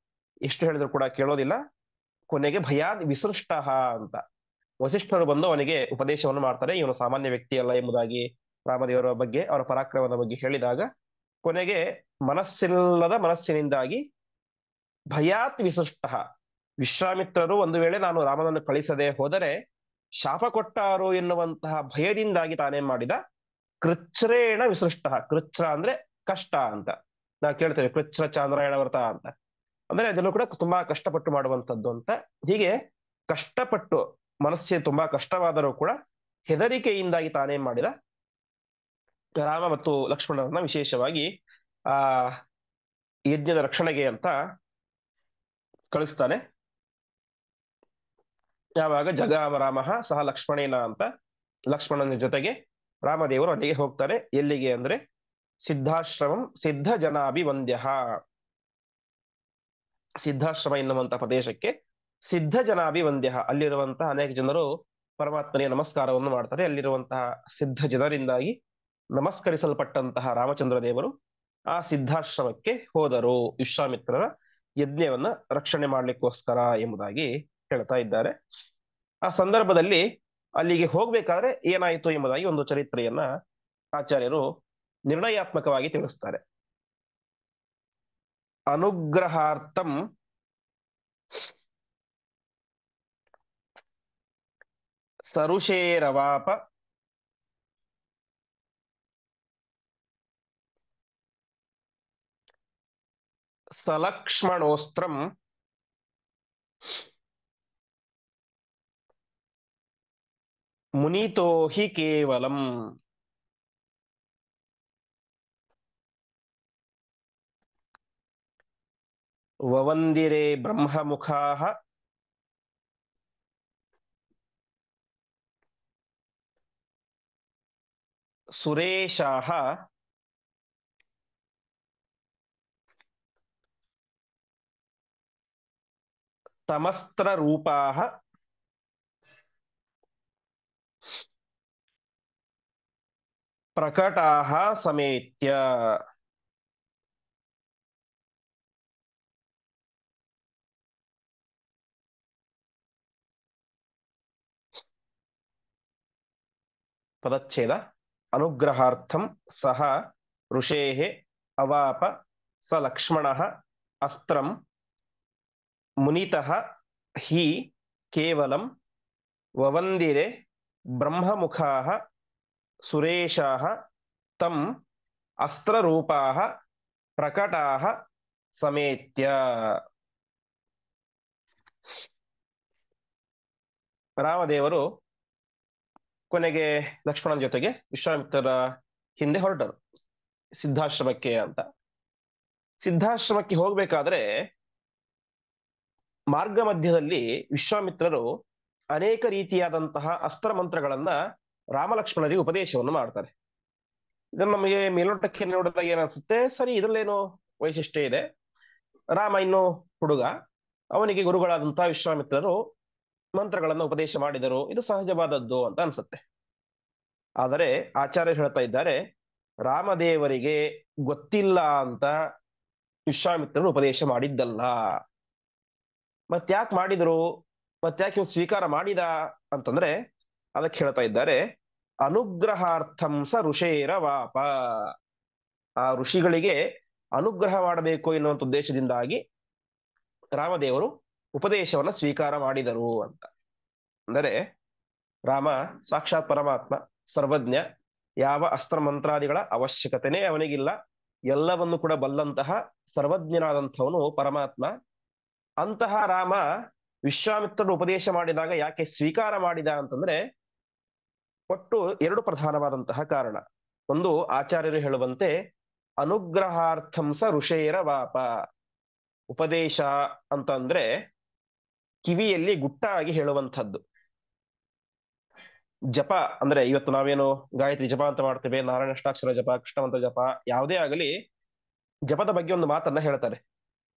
ಎಷ್ಟು ಹೇಳಿದ್ರು ಕೂಡ ಕೇಳೋದಿಲ್ಲ. ಕೊನೆಗೆ ಭಯಾದ್ ವಿಸೃಷ್ಟ ಅಂತ ವಸಿಷ್ಠರು ಬಂದು ಅವನಿಗೆ ಉಪದೇಶವನ್ನು ಮಾಡ್ತಾರೆ. ಇವನು ಸಾಮಾನ್ಯ ವ್ಯಕ್ತಿ ಅಲ್ಲ ಎಂಬುದಾಗಿ ರಾಮದೇವರ ಬಗ್ಗೆ, ಅವರ ಪರಾಕ್ರಮದ ಬಗ್ಗೆ ಹೇಳಿದಾಗ ಕೊನೆಗೆ ಮನಸ್ಸಿನಿಂದಾಗಿ ಭಯಾತ್ ವಿಸೃಷ್ಟ, ವಿಶ್ವಾಮಿತ್ರರು ಒಂದು ವೇಳೆ ನಾನು ರಾಮನನ್ನು ಕಳಿಸದೆ ಹೋದರೆ ಶಾಪ ಕೊಟ್ಟಾರು ಎನ್ನುವಂತಹ ಭಯದಿಂದಾಗಿ ತಾನೇನ್ ಮಾಡಿದ, ಕೃಚ್ರೇಣ ವಿಸೃಷ್ಟ. ಕೃಚ್ರ ಅಂದ್ರೆ ಕಷ್ಟ ಅಂತ ನಾವು ಕೇಳ್ತೇವೆ, ಕೃಚ್ರ ಚಾಂದ್ರಾಯಣ ವ್ರತ ಅಂತ. ಅಂದ್ರೆ ಅದನ್ನು ಕೂಡ ತುಂಬಾ ಕಷ್ಟಪಟ್ಟು ಮಾಡುವಂಥದ್ದು ಅಂತ. ಹೀಗೆ ಕಷ್ಟಪಟ್ಟು, ಮನಸ್ಸಿಗೆ ತುಂಬಾ ಕಷ್ಟವಾದರೂ ಕೂಡ ಹೆದರಿಕೆಯಿಂದಾಗಿ ತಾನೇನ್ ಮಾಡಿದ, ರಾಮ ಮತ್ತು ಲಕ್ಷ್ಮಣರನ್ನ ವಿಶೇಷವಾಗಿ ಆ ಯಜ್ಞದ ರಕ್ಷಣೆಗೆ ಅಂತ ಕಳಿಸ್ತಾನೆ. ಯಾವಾಗ ಜಗಾಮ ರಾಮ ಸಹ ಲಕ್ಷ್ಮಣೇನ ಅಂತ ಲಕ್ಷ್ಮಣನ ಜೊತೆಗೆ ರಾಮದೇವರು ಅಲ್ಲಿಗೆ ಹೋಗ್ತಾರೆ. ಎಲ್ಲಿಗೆ ಅಂದ್ರೆ ಸಿದ್ಧಾಶ್ರಮಂ ಸಿದ್ಧ ಜನಾಭಿವಂದ್ಯ. ಸಿದ್ಧಾಶ್ರಮ ಎನ್ನುವಂತ ಪ್ರದೇಶಕ್ಕೆ ಸಿದ್ಧ ಜನಾಭಿವಂದ್ಯ, ಅಲ್ಲಿರುವಂತಹ ಅನೇಕ ಜನರು ಪರಮಾತ್ಮನಿಗೆ ನಮಸ್ಕಾರವನ್ನು ಮಾಡ್ತಾರೆ. ಅಲ್ಲಿರುವಂತಹ ಸಿದ್ಧ ಜನರಿಂದಾಗಿ ನಮಸ್ಕರಿಸಲ್ಪಟ್ಟಂತಹ ರಾಮಚಂದ್ರ ದೇವರು ಆ ಸಿದ್ಧಾಶ್ರಮಕ್ಕೆ ಹೋದರು, ವಿಶ್ವಾಮಿತ್ರರ ಯಜ್ಞವನ್ನ ರಕ್ಷಣೆ ಮಾಡ್ಲಿಕ್ಕೋಸ್ಕರ ಎಂಬುದಾಗಿ ಹೇಳ್ತಾ ಇದ್ದಾರೆ. ಆ ಸಂದರ್ಭದಲ್ಲಿ ಅಲ್ಲಿಗೆ ಹೋಗ್ಬೇಕಾದ್ರೆ ಏನಾಯಿತು ಎಂಬುದಾಗಿ ಒಂದು ಚರಿತ್ರೆಯನ್ನ ಆಚಾರ್ಯರು ನಿರ್ಣಯಾತ್ಮಕವಾಗಿ ತಿಳಿಸ್ತಾರೆ. ಅನುಗ್ರಹಾರ್ಥಂ ಸರುಷೇರವಾಪ ಸಲಕ್ಷ್ಮಣೋಸ್ತ್ರಂ ಮುನಿತೋ ಹಿ ಕೇವಲಂ. ವವಂದಿರೆ ಬ್ರಹ್ಮಮುಖಾಃ ಸುರೇಶಾಃ ತಮಸ್ತ್ರರೂಪಾಃ ಪ್ರಕಟಾಃ ಸಮೇತ್ಯ. ಪದಚ್ಛೇದ. ಅನುಗ್ರಹಾರ್ಥಂ ಸಹ ಋಷೇಃ ಅವಾಪ ಸ ಲಕ್ಷ್ಮಣಃ ಅಸ್ತ್ರಂ ಮುನಿತಃ ಹಿ ಕೇವಲಂ ವವಂದಿರೆ ಬ್ರಹ್ಮಮುಖಾಃ ಸುರೇಶಾಃ ತಂ ಅಸ್ತ್ರರೂಪಾಃ ಪ್ರಕಟಾಃ ಸಮೇತ್ಯ. ರಾಮದೇವರು ಕೊನೆಗೆ ಲಕ್ಷ್ಮಣನ ಜೊತೆಗೆ ವಿಶ್ವಾಮಿತ್ರರ ಹಿಂದೆ ಹೊರಟರು ಸಿದ್ಧಾಶ್ರಮಕ್ಕೆ ಅಂತ. ಸಿದ್ಧಾಶ್ರಮಕ್ಕೆ ಹೋಗ್ಬೇಕಾದ್ರೆ ಮಾರ್ಗ ಮಧ್ಯದಲ್ಲಿ ವಿಶ್ವಾಮಿತ್ರರು ಅನೇಕ ರೀತಿಯಾದಂತಹ ಅಸ್ತ್ರ ಮಂತ್ರಗಳನ್ನ ರಾಮಲಕ್ಷ್ಮಣರಿಗೆ ಉಪದೇಶವನ್ನು ಮಾಡ್ತಾರೆ. ಇದನ್ನು ನಮಗೆ ಮೇಲ್ನೋಟಕ್ಕೆ ನೋಡಿದಾಗ ಏನನ್ಸುತ್ತೆ, ಸರಿ ಇದರಲ್ಲೇನೋ ವೈಶಿಷ್ಟ್ಯ ಇದೆ, ರಾಮ ಇನ್ನು ಹುಡುಗ, ಅವನಿಗೆ ಗುರುಗಳಾದಂತಹ ವಿಶ್ವಾಮಿತ್ರರು ಮಂತ್ರಗಳನ್ನು ಉಪದೇಶ ಮಾಡಿದರು, ಇದು ಸಹಜವಾದದ್ದು ಅಂತ ಅನ್ಸುತ್ತೆ. ಆದರೆ ಆಚಾರ್ಯರು ಹೇಳ್ತಾ ಇದ್ದಾರೆ, ರಾಮದೇವರಿಗೆ ಗೊತ್ತಿಲ್ಲ ಅಂತ ವಿಶ್ವಾಮಿತ್ರರು ಉಪದೇಶ ಮಾಡಿದ್ದಲ್ಲ. ಮತ್ತ್ಯಾಕೆ ಮಾಡಿದ್ರು, ಮತ್ತ್ಯಾಕೆ ಇವ್ನು ಸ್ವೀಕಾರ ಮಾಡಿದ ಅಂತಂದ್ರೆ ಅದಕ್ಕೆ ಹೇಳ್ತಾ ಇದ್ದಾರೆ, ಅನುಗ್ರಹಾರ್ಥಂ ಸ ಋಷೇರ ವಾಪ. ಆ ಋಷಿಗಳಿಗೆ ಅನುಗ್ರಹ ಮಾಡಬೇಕು ಎನ್ನುವಂತ ಉದ್ದೇಶದಿಂದಾಗಿ ರಾಮದೇವರು ಉಪದೇಶವನ್ನ ಸ್ವೀಕಾರ ಮಾಡಿದರು ಅಂತ. ಅಂದರೆ ರಾಮ ಸಾಕ್ಷಾತ್ ಪರಮಾತ್ಮ, ಸರ್ವಜ್ಞ, ಯಾವ ಅಸ್ತ್ರ ಮಂತ್ರಾದಿಗಳ ಅವಶ್ಯಕತೆನೇ ಅವನಿಗಿಲ್ಲ, ಎಲ್ಲವನ್ನು ಕೂಡ ಬಲ್ಲಂತಹ ಸರ್ವಜ್ಞನಾದಂಥವನು ಪರಮಾತ್ಮ. ಅಂತಹ ರಾಮ ವಿಶ್ವಾಮಿತ್ರರು ಉಪದೇಶ ಮಾಡಿದಾಗ ಯಾಕೆ ಸ್ವೀಕಾರ ಮಾಡಿದ ಅಂತಂದ್ರೆ ಒಟ್ಟು ಎರಡು ಪ್ರಧಾನವಾದಂತಹ ಕಾರಣ. ಒಂದು, ಆಚಾರ್ಯರು ಹೇಳುವಂತೆ ಅನುಗ್ರಹಾರ್ಥಂ ಸ ಋಷೇರ ವಾಪ. ಉಪದೇಶ ಅಂತಂದ್ರೆ ಕಿವಿಯಲ್ಲಿ ಗುಟ್ಟಾಗಿ ಹೇಳುವಂಥದ್ದು. ಜಪ ಅಂದ್ರೆ ಇವತ್ತು ನಾವೇನು ಗಾಯತ್ರಿ ಜಪ ಅಂತ ಮಾಡ್ತೇವೆ, ನಾರಾಯಣ ಅಷ್ಟಾಕ್ಷರ ಜಪ, ಕೃಷ್ಣಮಂತ್ರ ಜಪ, ಯಾವುದೇ ಆಗಲಿ ಜಪದ ಬಗ್ಗೆ ಒಂದು ಮಾತನ್ನ ಹೇಳ್ತಾರೆ,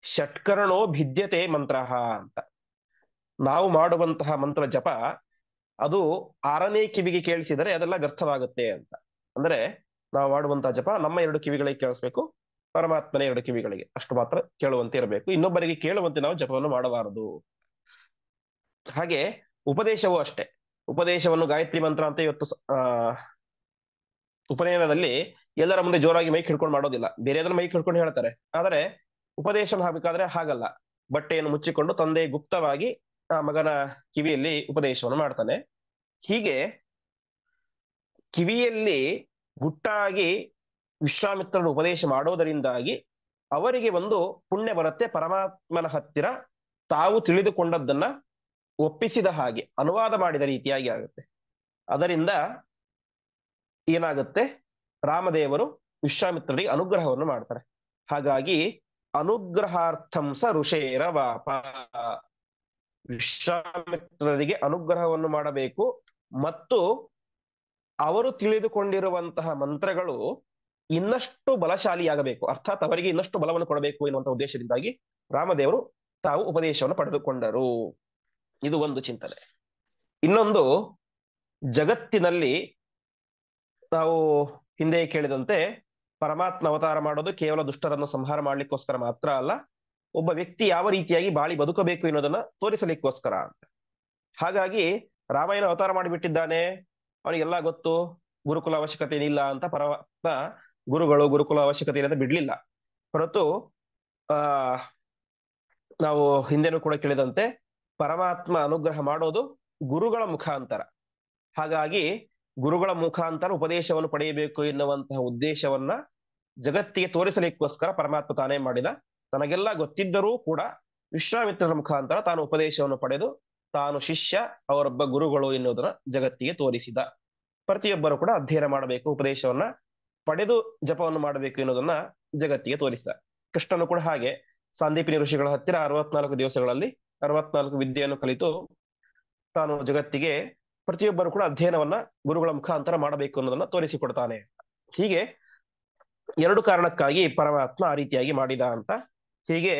ಷಟ್ಕರಣೋ ಭಿದ್ಯತೆ ಮಂತ್ರ ಅಂತ. ನಾವು ಮಾಡುವಂತಹ ಮಂತ್ರ ಜಪ ಅದು ಆರನೇ ಕಿವಿಗೆ ಕೇಳಿಸಿದರೆ ಅದೆಲ್ಲ ವ್ಯರ್ಥವಾಗುತ್ತೆ ಅಂತ. ಅಂದ್ರೆ ನಾವು ಮಾಡುವಂತಹ ಜಪ ನಮ್ಮ ಎರಡು ಕಿವಿಗಳಿಗೆ ಕೇಳಿಸ್ಬೇಕು, ಪರಮಾತ್ಮನ ಎರಡು ಕಿವಿಗಳಿಗೆ ಅಷ್ಟು ಮಾತ್ರ ಕೇಳುವಂತೆ ಇರಬೇಕು, ಇನ್ನೊಬ್ಬರಿಗೆ ಕೇಳುವಂತೆ ನಾವು ಜಪವನ್ನು ಮಾಡಬಾರದು. ಹಾಗೆ ಉಪದೇಶವೂ ಅಷ್ಟೇ. ಉಪದೇಶವನ್ನು ಗಾಯತ್ರಿ ಮಂತ್ರ ಅಂತ ಇವತ್ತು ಉಪನಯನದಲ್ಲಿ ಎಲ್ಲರ ಮುಂದೆ ಜೋರಾಗಿ ಮೈಕ್ ಹಿಡ್ಕೊಂಡು ಮಾಡೋದಿಲ್ಲ, ಬೇರೆಯದ್ರ ಮೈಕ್ ಹಿಡ್ಕೊಂಡು ಹೇಳ್ತಾರೆ. ಆದರೆ ಉಪದೇಶ ಹಾಕಬೇಕಾದ್ರೆ ಹಾಗಲ್ಲ, ಬಟ್ಟೆಯನ್ನು ಮುಚ್ಚಿಕೊಂಡು ತಂದೆ ಗುಪ್ತವಾಗಿ ಆ ಮಗನ ಕಿವಿಯಲ್ಲಿ ಉಪದೇಶವನ್ನು ಮಾಡ್ತಾನೆ. ಹೀಗೆ ಕಿವಿಯಲ್ಲಿ ಗುಟ್ಟಾಗಿ ವಿಶ್ವಾಮಿತ್ರರು ಉಪದೇಶ ಮಾಡೋದರಿಂದಾಗಿ ಅವರಿಗೆ ಒಂದು ಪುಣ್ಯ ಬರುತ್ತೆ, ಪರಮಾತ್ಮನ ಹತ್ತಿರ ತಾವು ತಿಳಿದುಕೊಂಡದ್ದನ್ನ ಒಪ್ಪಿಸಿದ ಹಾಗೆ ಅನುವಾದ ಮಾಡಿದ ರೀತಿಯಾಗಿ ಆಗುತ್ತೆ. ಅದರಿಂದ ಏನಾಗುತ್ತೆ, ರಾಮದೇವರು ವಿಶ್ವಾಮಿತ್ರರಿಗೆ ಅನುಗ್ರಹವನ್ನು ಮಾಡ್ತಾರೆ. ಹಾಗಾಗಿ ಅನುಗ್ರಹಾರ್ಥಂ ಸ ಋಷೇರ ವಾಪ. ವಿಶ್ವಾಮಿತ್ರರಿಗೆ ಅನುಗ್ರಹವನ್ನು ಮಾಡಬೇಕು ಮತ್ತು ಅವರು ತಿಳಿದುಕೊಂಡಿರುವಂತಹ ಮಂತ್ರಗಳು ಇನ್ನಷ್ಟು ಬಲಶಾಲಿಯಾಗಬೇಕು, ಅರ್ಥಾತ್ ಅವರಿಗೆ ಇನ್ನಷ್ಟು ಬಲವನ್ನು ಕೊಡಬೇಕು ಎನ್ನುವಂತಹ ಉದ್ದೇಶದಿಂದಾಗಿ ರಾಮದೇವರು ತಾವು ಉಪದೇಶವನ್ನು ಪಡೆದುಕೊಂಡರು. ಇದು ಒಂದು ಚಿಂತನೆ. ಇನ್ನೊಂದು, ಜಗತ್ತಿನಲ್ಲಿ ನಾವು ಹಿಂದೆ ಕೇಳಿದಂತೆ ಪರಮಾತ್ಮ ಅವತಾರ ಮಾಡೋದು ಕೇವಲ ದುಷ್ಟರನ್ನು ಸಂಹಾರ ಮಾಡ್ಲಿಕ್ಕೋಸ್ಕರ ಮಾತ್ರ ಅಲ್ಲ, ಒಬ್ಬ ವ್ಯಕ್ತಿ ಯಾವ ರೀತಿಯಾಗಿ ಬಾಳಿ ಬದುಕಬೇಕು ಎನ್ನುವುದನ್ನ ತೋರಿಸಲಿಕ್ಕೋಸ್ಕರ ಅಂತ. ಹಾಗಾಗಿ ರಾಮಾಯಣ ಅವತಾರ ಮಾಡಿಬಿಟ್ಟಿದ್ದಾನೆ, ಅವನಿಗೆಲ್ಲ ಗೊತ್ತು, ಗುರುಕುಲ ಅವಶ್ಯಕತೆ ಏನಿಲ್ಲ ಅಂತ ಪರಮಾತ್ಮ ಗುರುಗಳು ಗುರುಕುಲ ಅವಶ್ಯಕತೆ ಏನಂತ ಬಿಡ್ಲಿಲ್ಲ. ಹೊರತು ನಾವು ಹಿಂದೆನೂ ಕೂಡ ಕೇಳಿದಂತೆ ಪರಮಾತ್ಮ ಅನುಗ್ರಹ ಮಾಡೋದು ಗುರುಗಳ ಮುಖಾಂತರ. ಹಾಗಾಗಿ ಗುರುಗಳ ಮುಖಾಂತರ ಉಪದೇಶವನ್ನು ಪಡೆಯಬೇಕು ಎನ್ನುವಂತಹ ಉದ್ದೇಶವನ್ನ ಜಗತ್ತಿಗೆ ತೋರಿಸಲಿಕ್ಕೋಸ್ಕರ ಪರಮಾತ್ಮ ತಾನೇ ಮಾಡಿದ. ತನಗೆಲ್ಲ ಗೊತ್ತಿದ್ದರೂ ಕೂಡ ವಿಶ್ವಾಮಿತ್ರರ ಮುಖಾಂತರ ತಾನು ಉಪದೇಶವನ್ನು ಪಡೆದು ತಾನು ಶಿಷ್ಯ, ಅವರೊಬ್ಬ ಗುರುಗಳು ಎನ್ನುವುದನ್ನ ಜಗತ್ತಿಗೆ ತೋರಿಸಿದ. ಪ್ರತಿಯೊಬ್ಬರು ಕೂಡ ಅಧ್ಯಯನ ಮಾಡಬೇಕು, ಉಪದೇಶವನ್ನ ಪಡೆದು ಜಪವನ್ನು ಮಾಡಬೇಕು ಎನ್ನುವುದನ್ನ ಜಗತ್ತಿಗೆ ತೋರಿಸಿದ. ಕೃಷ್ಣನು ಕೂಡ ಹಾಗೆ ಸಾಂದೀಪಿನಿ ಋಷಿಗಳ ಹತ್ತಿರ 64 ದಿವಸಗಳಲ್ಲಿ 64 ವಿದ್ಯೆಯನ್ನು ಕಲಿತು ತಾನು ಜಗತ್ತಿಗೆ ಪ್ರತಿಯೊಬ್ಬರು ಕೂಡ ಅಧ್ಯಯನವನ್ನ ಗುರುಗಳ ಮುಖಾಂತರ ಮಾಡಬೇಕು ಅನ್ನೋದನ್ನ ತೋರಿಸಿಕೊಡ್ತಾನೆ. ಹೀಗೆ ಎರಡು ಕಾರಣಕ್ಕಾಗಿ ಪರಮಾತ್ಮ ಆ ರೀತಿಯಾಗಿ ಮಾಡಿದ ಅಂತ. ಹೀಗೆ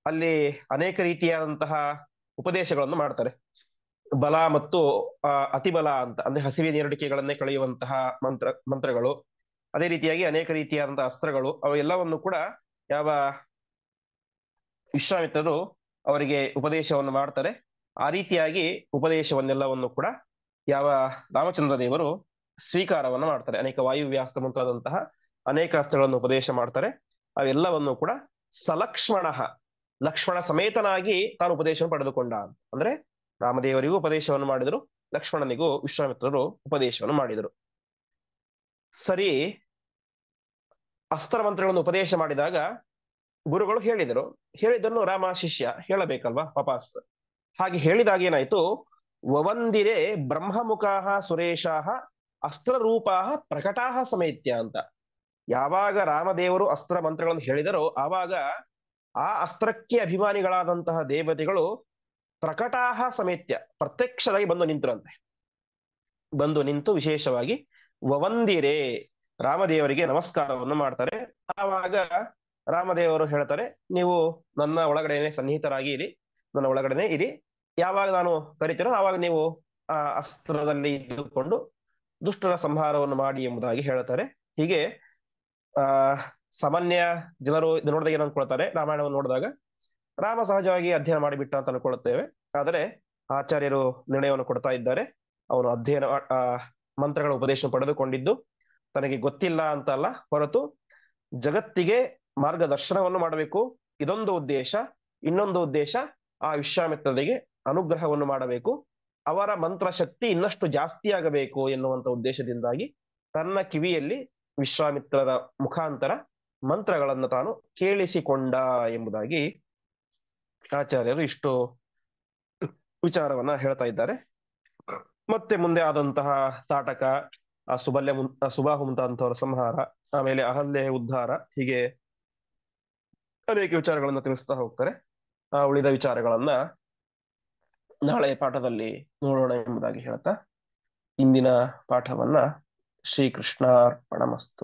ಅಲ್ಲಿ ಅನೇಕ ರೀತಿಯಾದಂತಹ ಉಪದೇಶಗಳನ್ನು ಮಾಡ್ತಾರೆ. ಬಲ ಮತ್ತು ಅತಿಬಲ ಅಂತ, ಅಂದ್ರೆ ಹಸಿವೆ ನೀರಡಿಕೆಗಳನ್ನೇ ಕಳೆಯುವಂತಹ ಮಂತ್ರಗಳು, ಅದೇ ರೀತಿಯಾಗಿ ಅನೇಕ ರೀತಿಯಾದಂತಹ ಅಸ್ತ್ರಗಳು, ಅವೆಲ್ಲವನ್ನು ಕೂಡ ಯಾವ ವಿಶ್ವಾಮಿತ್ರರು ಅವರಿಗೆ ಉಪದೇಶವನ್ನು ಮಾಡ್ತಾರೆ. ಆ ರೀತಿಯಾಗಿ ಉಪದೇಶವನ್ನೆಲ್ಲವನ್ನು ಕೂಡ ಯಾವ ರಾಮಚಂದ್ರ ದೇವರು ಸ್ವೀಕಾರವನ್ನು ಮಾಡ್ತಾರೆ. ಅನೇಕ ವಾಯುವ್ಯಾಸ್ತ್ರ ಮುಂತಾದಂತಹ ಅನೇಕ ಅಸ್ತ್ರಗಳನ್ನು ಉಪದೇಶ ಮಾಡ್ತಾರೆ. ಅವೆಲ್ಲವನ್ನು ಕೂಡ ಸಲಕ್ಷ್ಮಣ, ಲಕ್ಷ್ಮಣ ಸಮೇತನಾಗಿ ತಾನು ಉಪದೇಶವನ್ನು ಪಡೆದುಕೊಂಡ. ಅಂದ್ರೆ ರಾಮದೇವರಿಗೂ ಉಪದೇಶವನ್ನು ಮಾಡಿದರು, ಲಕ್ಷ್ಮಣನಿಗೂ ವಿಶ್ವಾಮಿತ್ರರು ಉಪದೇಶವನ್ನು ಮಾಡಿದರು. ಸರಿ, ಅಸ್ತ್ರ ಮಂತ್ರಗಳನ್ನು ಉಪದೇಶ ಮಾಡಿದಾಗ ಗುರುಗಳು ಹೇಳಿದನ್ನು ರಾಮ ಶಿಷ್ಯ ಹೇಳಬೇಕಲ್ವಾ ವಾಪಸ್. ಹಾಗೆ ಹೇಳಿದಾಗ ಏನಾಯ್ತು, ವವಂದಿರೆ ಬ್ರಹ್ಮಮುಖಾಹ ಸುರೇಶಾಹ ಅಸ್ತ್ರರೂಪಾಹ ಪ್ರಕಟಾಹ ಸಮೇತ್ಯ ಅಂತ. ಯಾವಾಗ ರಾಮದೇವರು ಅಸ್ತ್ರ ಮಂತ್ರಗಳನ್ನು ಹೇಳಿದರೋ ಆವಾಗ ಆ ಅಸ್ತ್ರಕ್ಕೆ ಅಭಿಮಾನಿಗಳಾದಂತಹ ದೇವತೆಗಳು ಪ್ರಕಟಾಹ ಸಮೇತ್ಯ ಪ್ರತ್ಯಕ್ಷರಾಗಿ ಬಂದು ನಿಂತರಂತೆ. ಬಂದು ನಿಂತು ವಿಶೇಷವಾಗಿ ವವಂದಿರೆ ರಾಮದೇವರಿಗೆ ನಮಸ್ಕಾರವನ್ನು ಮಾಡ್ತಾರೆ. ಆವಾಗ ರಾಮದೇವರು ಹೇಳ್ತಾರೆ, ನೀವು ನನ್ನ ಒಳಗಡೆನೆ ಸನ್ನಿಹಿತರಾಗಿ ಇರಿ, ನನ್ನ ಒಳಗಡೆನೆ ಇರಿ, ಯಾವಾಗ ನಾನು ಕರಿತೀರೋ ಆವಾಗ ನೀವು ಆ ಅಸ್ತ್ರದಲ್ಲಿ ಇದ್ದುಕೊಂಡು ದುಷ್ಟರ ಸಂಹಾರವನ್ನು ಮಾಡಿ ಎಂಬುದಾಗಿ ಹೇಳ್ತಾರೆ. ಹೀಗೆ ಸಾಮಾನ್ಯ ಜನರು ನೋಡಿದಾಗ ಏನು ಅನ್ಕೊಳ್ತಾರೆ, ರಾಮಾಯಣವನ್ನು ನೋಡಿದಾಗ ರಾಮ ಸಹಜವಾಗಿ ಅಧ್ಯಯನ ಮಾಡಿಬಿಟ್ಟ ಅಂತ ಅನ್ಕೊಳ್ಳುತ್ತೇವೆ. ಆದರೆ ಆಚಾರ್ಯರು ನಿರ್ಣಯವನ್ನು ಕೊಡ್ತಾ ಇದ್ದಾರೆ, ಅವನು ಅಧ್ಯಯನ ಮಂತ್ರಗಳ ಉಪದೇಶ ಪಡೆದುಕೊಂಡಿದ್ದು ತನಗೆ ಗೊತ್ತಿಲ್ಲ ಅಂತ ಅಲ್ಲ, ಹೊರತು ಜಗತ್ತಿಗೆ ಮಾರ್ಗದರ್ಶನವನ್ನು ಮಾಡಬೇಕು, ಇದೊಂದು ಉದ್ದೇಶ. ಇನ್ನೊಂದು ಉದ್ದೇಶ, ಆ ವಿಶ್ವಾಮಿತ್ರರಿಗೆ ಅನುಗ್ರಹವನ್ನು ಮಾಡಬೇಕು, ಅವರ ಮಂತ್ರಶಕ್ತಿ ಇನ್ನಷ್ಟು ಜಾಸ್ತಿ ಆಗಬೇಕು ಎನ್ನುವಂತ ಉದ್ದೇಶದಿಂದಾಗಿ ತನ್ನ ಕಿವಿಯಲ್ಲಿ ವಿಶ್ವಾಮಿತ್ರರ ಮುಖಾಂತರ ಮಂತ್ರಗಳನ್ನು ತಾನು ಕೇಳಿಸಿಕೊಂಡ ಎಂಬುದಾಗಿ ಆಚಾರ್ಯರು ಇಷ್ಟು ವಿಚಾರವನ್ನ ಹೇಳ್ತಾ ಇದ್ದಾರೆ. ಮತ್ತೆ ಮುಂದೆ ಆದಂತಹ ತಾಟಕ, ಆ ಸುಬಾಹು ಮುಂತಾದಂತವರ ಸಂಹಾರ, ಆಮೇಲೆ ಅಹಲ್ಯೆ ಉದ್ಧಾರ, ಹೀಗೆ ಅನೇಕ ವಿಚಾರಗಳನ್ನ ತಿಳಿಸ್ತಾ ಹೋಗ್ತಾರೆ. ಆ ಉಳಿದ ವಿಚಾರಗಳನ್ನ ನಾಳೆ ಪಾಠದಲ್ಲಿ ನೋಡೋಣ ಎಂಬುದಾಗಿ ಹೇಳ್ತಾ ಇಂದಿನ ಪಾಠವನ್ನ ಶ್ರೀಕೃಷ್ಣಾರ್ಪಣಮಸ್ತು.